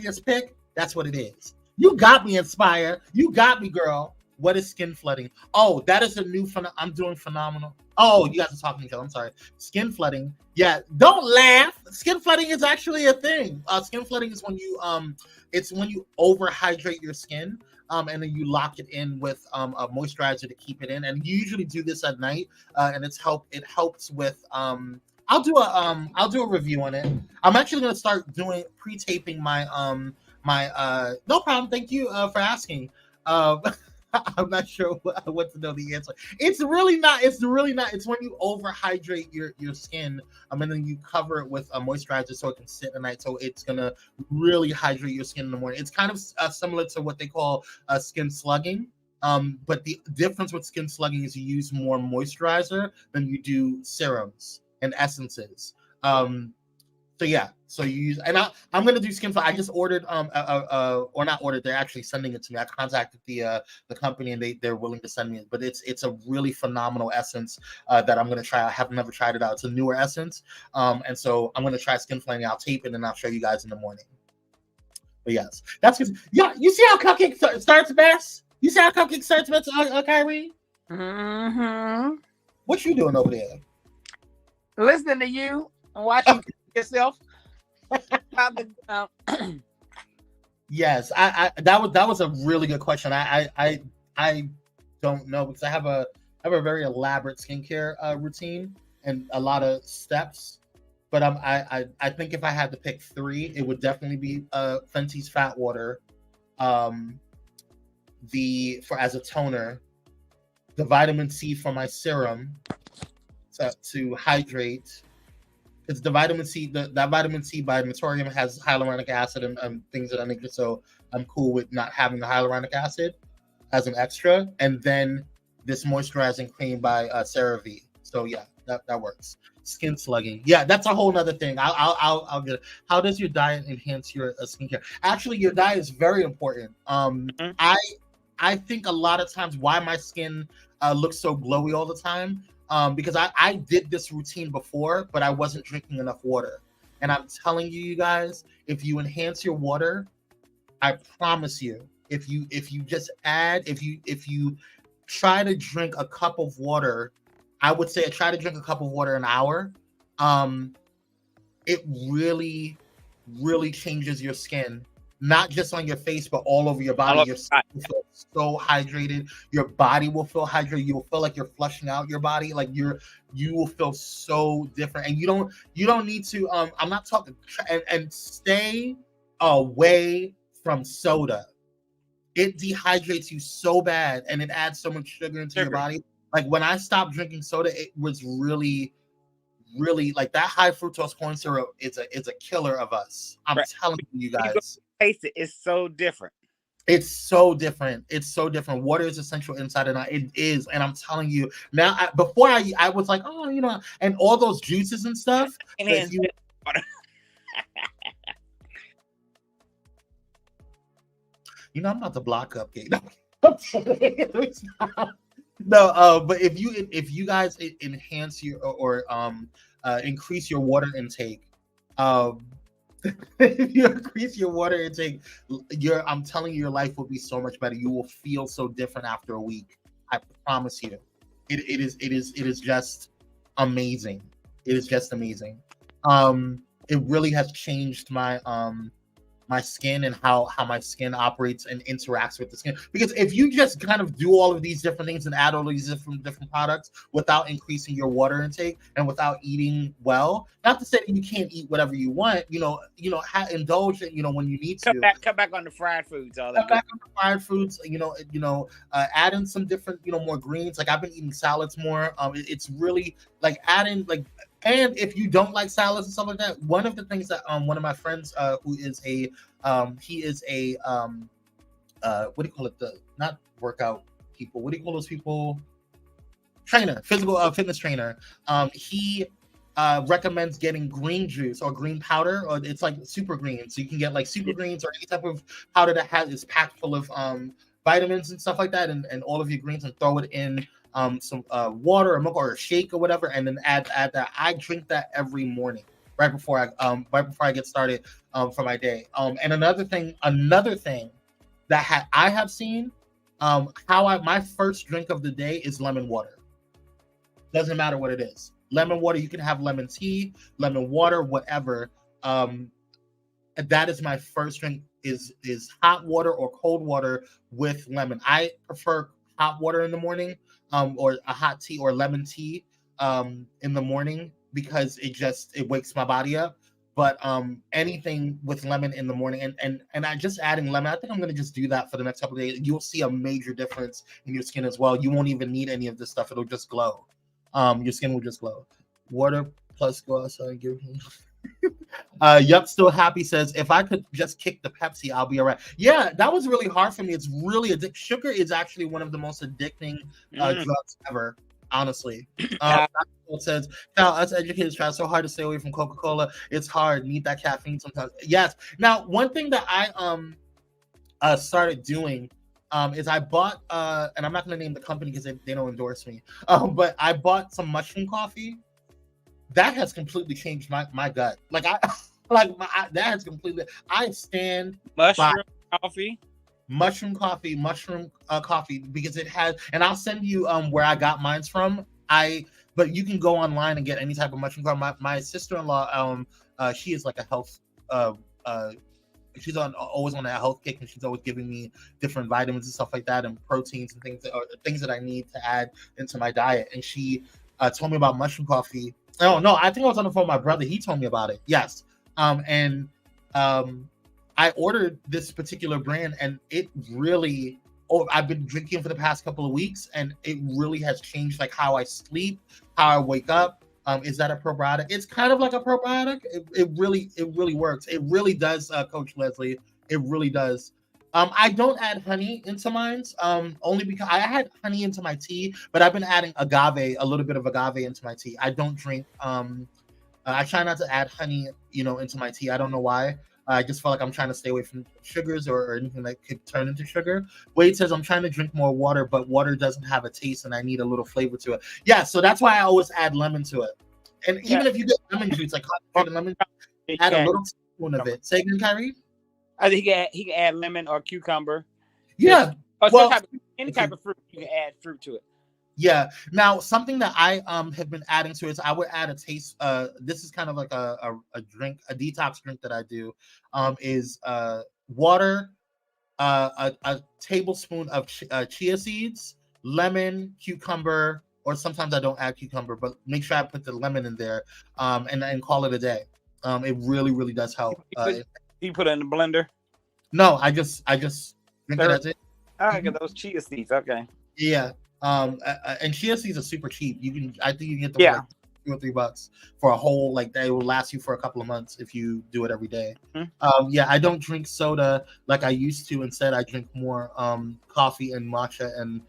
just pick, that's what it is. You got me, Inspire. You got me, girl. What is skin flooding? Oh, that is a new I'm doing phenomenal. Oh, you guys are talking to each other. I'm sorry. Skin flooding. Yeah, don't laugh. Skin flooding is actually a thing. Skin flooding is when you overhydrate your skin. And then you lock it in with a moisturizer to keep it in. And you usually do this at night, and it helps with. I'll do a review on it. I'm actually gonna start doing pre-taping my no problem. Thank you for asking. I'm not sure what to know the answer. It's really not. It's when you overhydrate your skin, and then you cover it with a moisturizer so it can sit at night. So it's gonna really hydrate your skin in the morning. It's kind of similar to what they call skin slugging. But the difference with skin slugging is you use more moisturizer than you do serums and essences. So yeah, so you use, and I'm gonna do skin. I just ordered or not ordered. They're actually sending it to me. I contacted the company and they're willing to send me it. But it's a really phenomenal essence that I'm gonna try. I have never tried it out. It's a newer essence, and so I'm gonna try skin flame. I'll tape it and I'll show you guys in the morning. But yes, that's because yeah. You see how cupcake starts best? You see how cupcake starts best, Kyrie? Mm-hmm. What you doing over there? Listening to you and watching yourself. Yes, I that was a really good question. I don't know because I have a very elaborate skincare routine and a lot of steps. But I think if I had to pick three, it would definitely be Fenty's Fat Water, as a toner, the vitamin C for my serum to hydrate. It's the vitamin C. That vitamin C by Naturium has hyaluronic acid and things of that nature. So I'm cool with not having the hyaluronic acid as an extra. And then this moisturizing cream by CeraVe. So yeah, that works. Skin slugging. Yeah, that's a whole nother thing. I'll get it. How does your diet enhance your skincare? Actually, your diet is very important. I think a lot of times why my skin looks so glowy all the time. Because I did this routine before, but I wasn't drinking enough water. And I'm telling you guys, if you enhance your water, I promise you, if you try to drink a cup of water, I would say try to drink a cup of water an hour. It really, really changes your skin. Not just on your face, but all over your body. Your skin will feel so hydrated. Your body will feel hydrated. You will feel like you're flushing out your body. Like you will feel so different. And you don't need to. I'm not talking. And stay away from soda. It dehydrates you so bad, and it adds so much sugar into your body. Like when I stopped drinking soda, it was really like that high fructose corn syrup is a killer of us. I'm telling you guys. Taste it. It's so different. It's so different. Water is essential inside and out. It is, and I'm telling you now. Before I was like, oh, and all those juices and stuff. I'm not the block cupcake. No, but if you guys enhance your or increase your water intake, if you increase your water intake, I'm telling you, your life will be so much better. You will feel so different after a week. I promise you. It is just amazing. It is just amazing. It really has changed my my skin and how my skin operates and interacts with the skin. Because if you just kind of do all of these different things and add all these different products without increasing your water intake and without eating well, not to say that you can't eat whatever you want, indulge it, when you need to. Cut back on the fried foods. All Cut that. back on the fried foods, add in some different, more greens. Like I've been eating salads more. It's really like adding like. And if you don't like salads and stuff like that, one of the things that one of my friends who is a he is a what do you call it? Not workout people. What do you call those people? Trainer, physical fitness trainer. He recommends getting green juice or green powder, or it's like super green. So you can get like super greens or any type of powder that is packed full of vitamins and stuff like that, and all of your greens, and throw it in some water or milk or a shake or whatever, and then add that. I drink that every morning right before I get started for my day. And another thing that I have seen, my first drink of the day is lemon water. Doesn't matter what it is. Lemon water. You can have lemon tea, lemon water, whatever. That is my first drink. Is hot water or cold water with lemon. I prefer hot water in the morning. Or a hot tea or lemon tea in the morning, because it wakes my body up. But anything with lemon in the morning, and I just adding lemon, I think I'm going to just do that for the next couple of days. You'll see a major difference in your skin as well. You won't even need any of this stuff. It'll just glow. Your skin will just glow. Water plus go outside and give me. Yup, still happy says, if I could just kick the Pepsi, I'll be all right. Yeah, that was really hard for me. It's really addictive. Sugar is actually one of the most addicting drugs ever, honestly. It says, Cal, us educators try so hard to stay away from Coca-Cola. It's hard. Need that caffeine sometimes. Yes. Now, one thing that I started doing is I bought, and I'm not going to name the company because they don't endorse me, but I bought some mushroom coffee. That has completely changed my gut. Like that has completely. I stand mushroom coffee, mushroom coffee because it has. And I'll send you where I got mine from. But you can go online and get any type of mushroom coffee. My sister-in-law, she is like a health. She's always on a health kick, and she's always giving me different vitamins and stuff like that, and proteins and things that I need to add into my diet. And she told me about mushroom coffee. Oh no, I think I was on the phone with my brother. He told me about it. Yes. I ordered this particular brand, and it really, I've been drinking for the past couple of weeks, and it really has changed like how I sleep, how I wake up. Is that a probiotic? It's kind of like a probiotic. It really works. It really does, Coach Leslie. It really does. I don't add honey into mine, only because I had honey into my tea, but I've been adding a little bit of agave into my tea. I don't drink, I try not to add honey, into my tea. I don't know why. I just feel like I'm trying to stay away from sugars or anything that could turn into sugar. Wade says, I'm trying to drink more water, but water doesn't have a taste and I need a little flavor to it. Yeah, so that's why I always add lemon to it. And even if you get lemon juice, like lemon, add a little spoon of it. Say again, Kyrie? I think he can add lemon or cucumber. Yeah. Or any type of fruit. You can add fruit to it. Yeah. Now, something that I have been adding to it is I would add a taste. This is kind of like a drink, a detox drink that I do. Is water, a tablespoon of chia seeds, lemon, cucumber, or sometimes I don't add cucumber, but make sure I put the lemon in there, and call it a day. It really, really does help. You put it in the blender? No, I just drink it as it. I get those chia seeds. Okay. Yeah. And chia seeds are super cheap. I think you can get them for like $2 or $3 for a whole, like they will last you for a couple of months if you do it every day. Yeah, I don't drink soda like I used to. Instead, I drink more coffee and matcha, and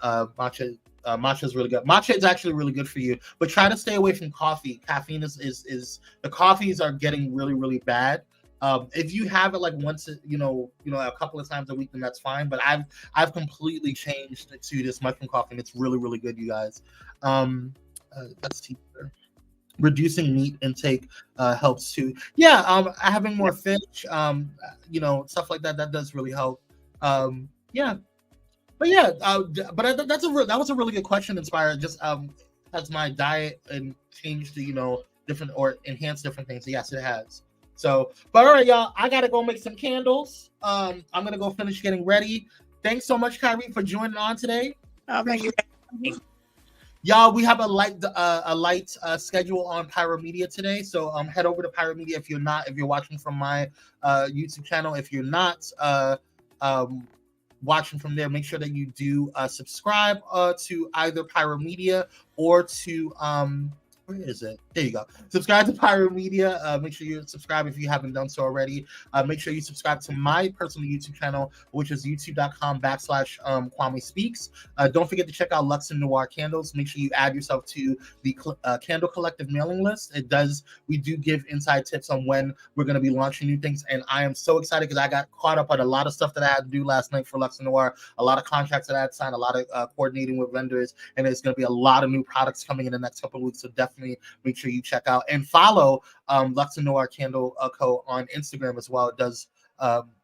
matcha is really good. Matcha is actually really good for you, but try to stay away from coffee. Caffeine is the coffees are getting really, really bad. If you have it like once, a couple of times a week, then that's fine. But I've completely changed to this mushroom coffee, and it's really, really good, you guys. Let's see. Reducing meat intake helps too. Yeah, having more fish, stuff like that. That does really help. Yeah, but yeah, that was a really good question, Inspire. Just has my diet and changed to different or enhanced different things? Yes, it has. So, but all right, y'all, I gotta go make some candles. I'm gonna go finish getting ready. Thanks so much, Kyrie, for joining on today. Oh, thank you. Y'all, we have a light schedule on Pyro Media today. So head over to Pyro Media if you're watching from my YouTube channel. If you're not watching from there, make sure that you do subscribe to either Pyro Media or to where is it? There you go. Subscribe to Pyro Media. Make sure you subscribe if you haven't done so already. Make sure you subscribe to my personal YouTube channel, which is youtube.com/Kwame Speaks. Don't forget to check out Lux and Noir Candles. Make sure you add yourself to the Candle Collective mailing list. We do give inside tips on when we're going to be launching new things. And I am so excited because I got caught up on a lot of stuff that I had to do last night for Lux and Noir, a lot of contracts that I had signed, a lot of coordinating with vendors. And there's going to be a lot of new products coming in the next couple of weeks. So definitely make sure you check out and follow Lux and Noir Candle Co. on Instagram as well. It does.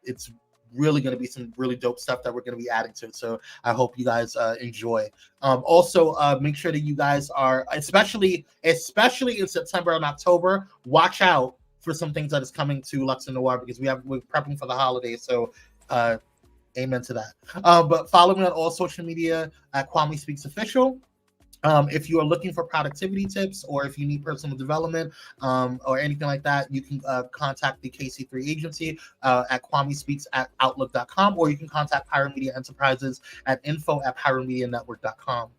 It's really going to be some really dope stuff that we're going to be adding to it. So I hope you guys enjoy. Also, make sure that you guys are, especially in September and October, watch out for some things that is coming to Lux and Noir because we're prepping for the holidays. So amen to that. But follow me on all social media at Kwame Speaks Official. If you are looking for productivity tips or if you need personal development or anything like that, you can contact the KC3 agency at kwamespeaks@outlook.com, or you can contact Pyro Media Enterprises at info@pyromedianetwork.com.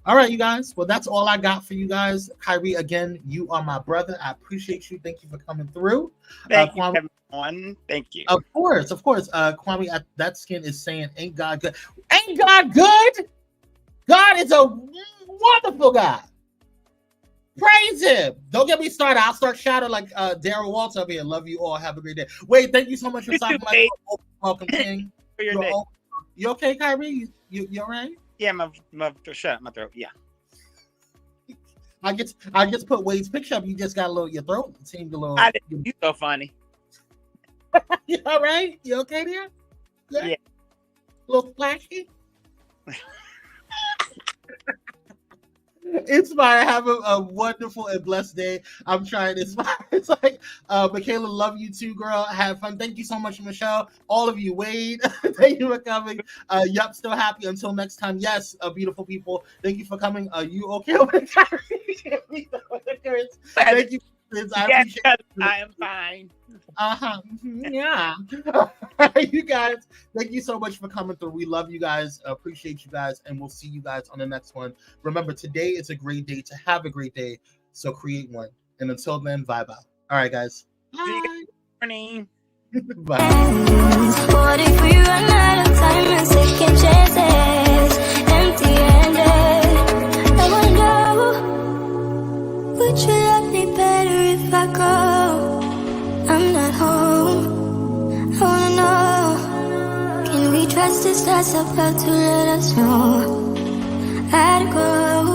All right, you guys. Well, that's all I got for you guys. Kyrie, again, you are my brother. I appreciate you. Thank you for coming through. Thank you, Kwame, everyone. Thank you. Of course. Kwame, that skin is saying, ain't God good? Ain't God good? God is a wonderful God. Praise him. Don't get me started. I'll start shouting like Daryl Waltz up here. Love you all. Have a great day. Wait, thank you so much for stopping by. Welcome, King. For your day. You okay, Kyrie? You all right? Yeah, my shut up, my throat. Yeah. I just put Wade's picture up. You just got a little, your throat seemed a little. You're so funny. You all right? You okay there? Yeah. A little splashy? It's fine. Have a wonderful and blessed day. I'm trying this. It's like, Michaela, love you too, girl. Have fun. Thank you so much, Michelle. All of you, Wade. Thank you for coming. Yup, still happy. Until next time. Yes, beautiful people. Thank you for coming. You okay over there? Thank you. I am fine. Yeah. You guys, thank you so much for coming through. We love you guys. Appreciate you guys. And we'll see you guys on the next one. Remember, today is a great day to have a great day. So create one. And until then, vibe out. All right, guys. Bye. Morning. Bye. What if we run out of time and second chances? Empty-handed. I wanna know, would you love me better if I go? I'm not home. I wanna know, can we trust this that's about to let us know? I'd go.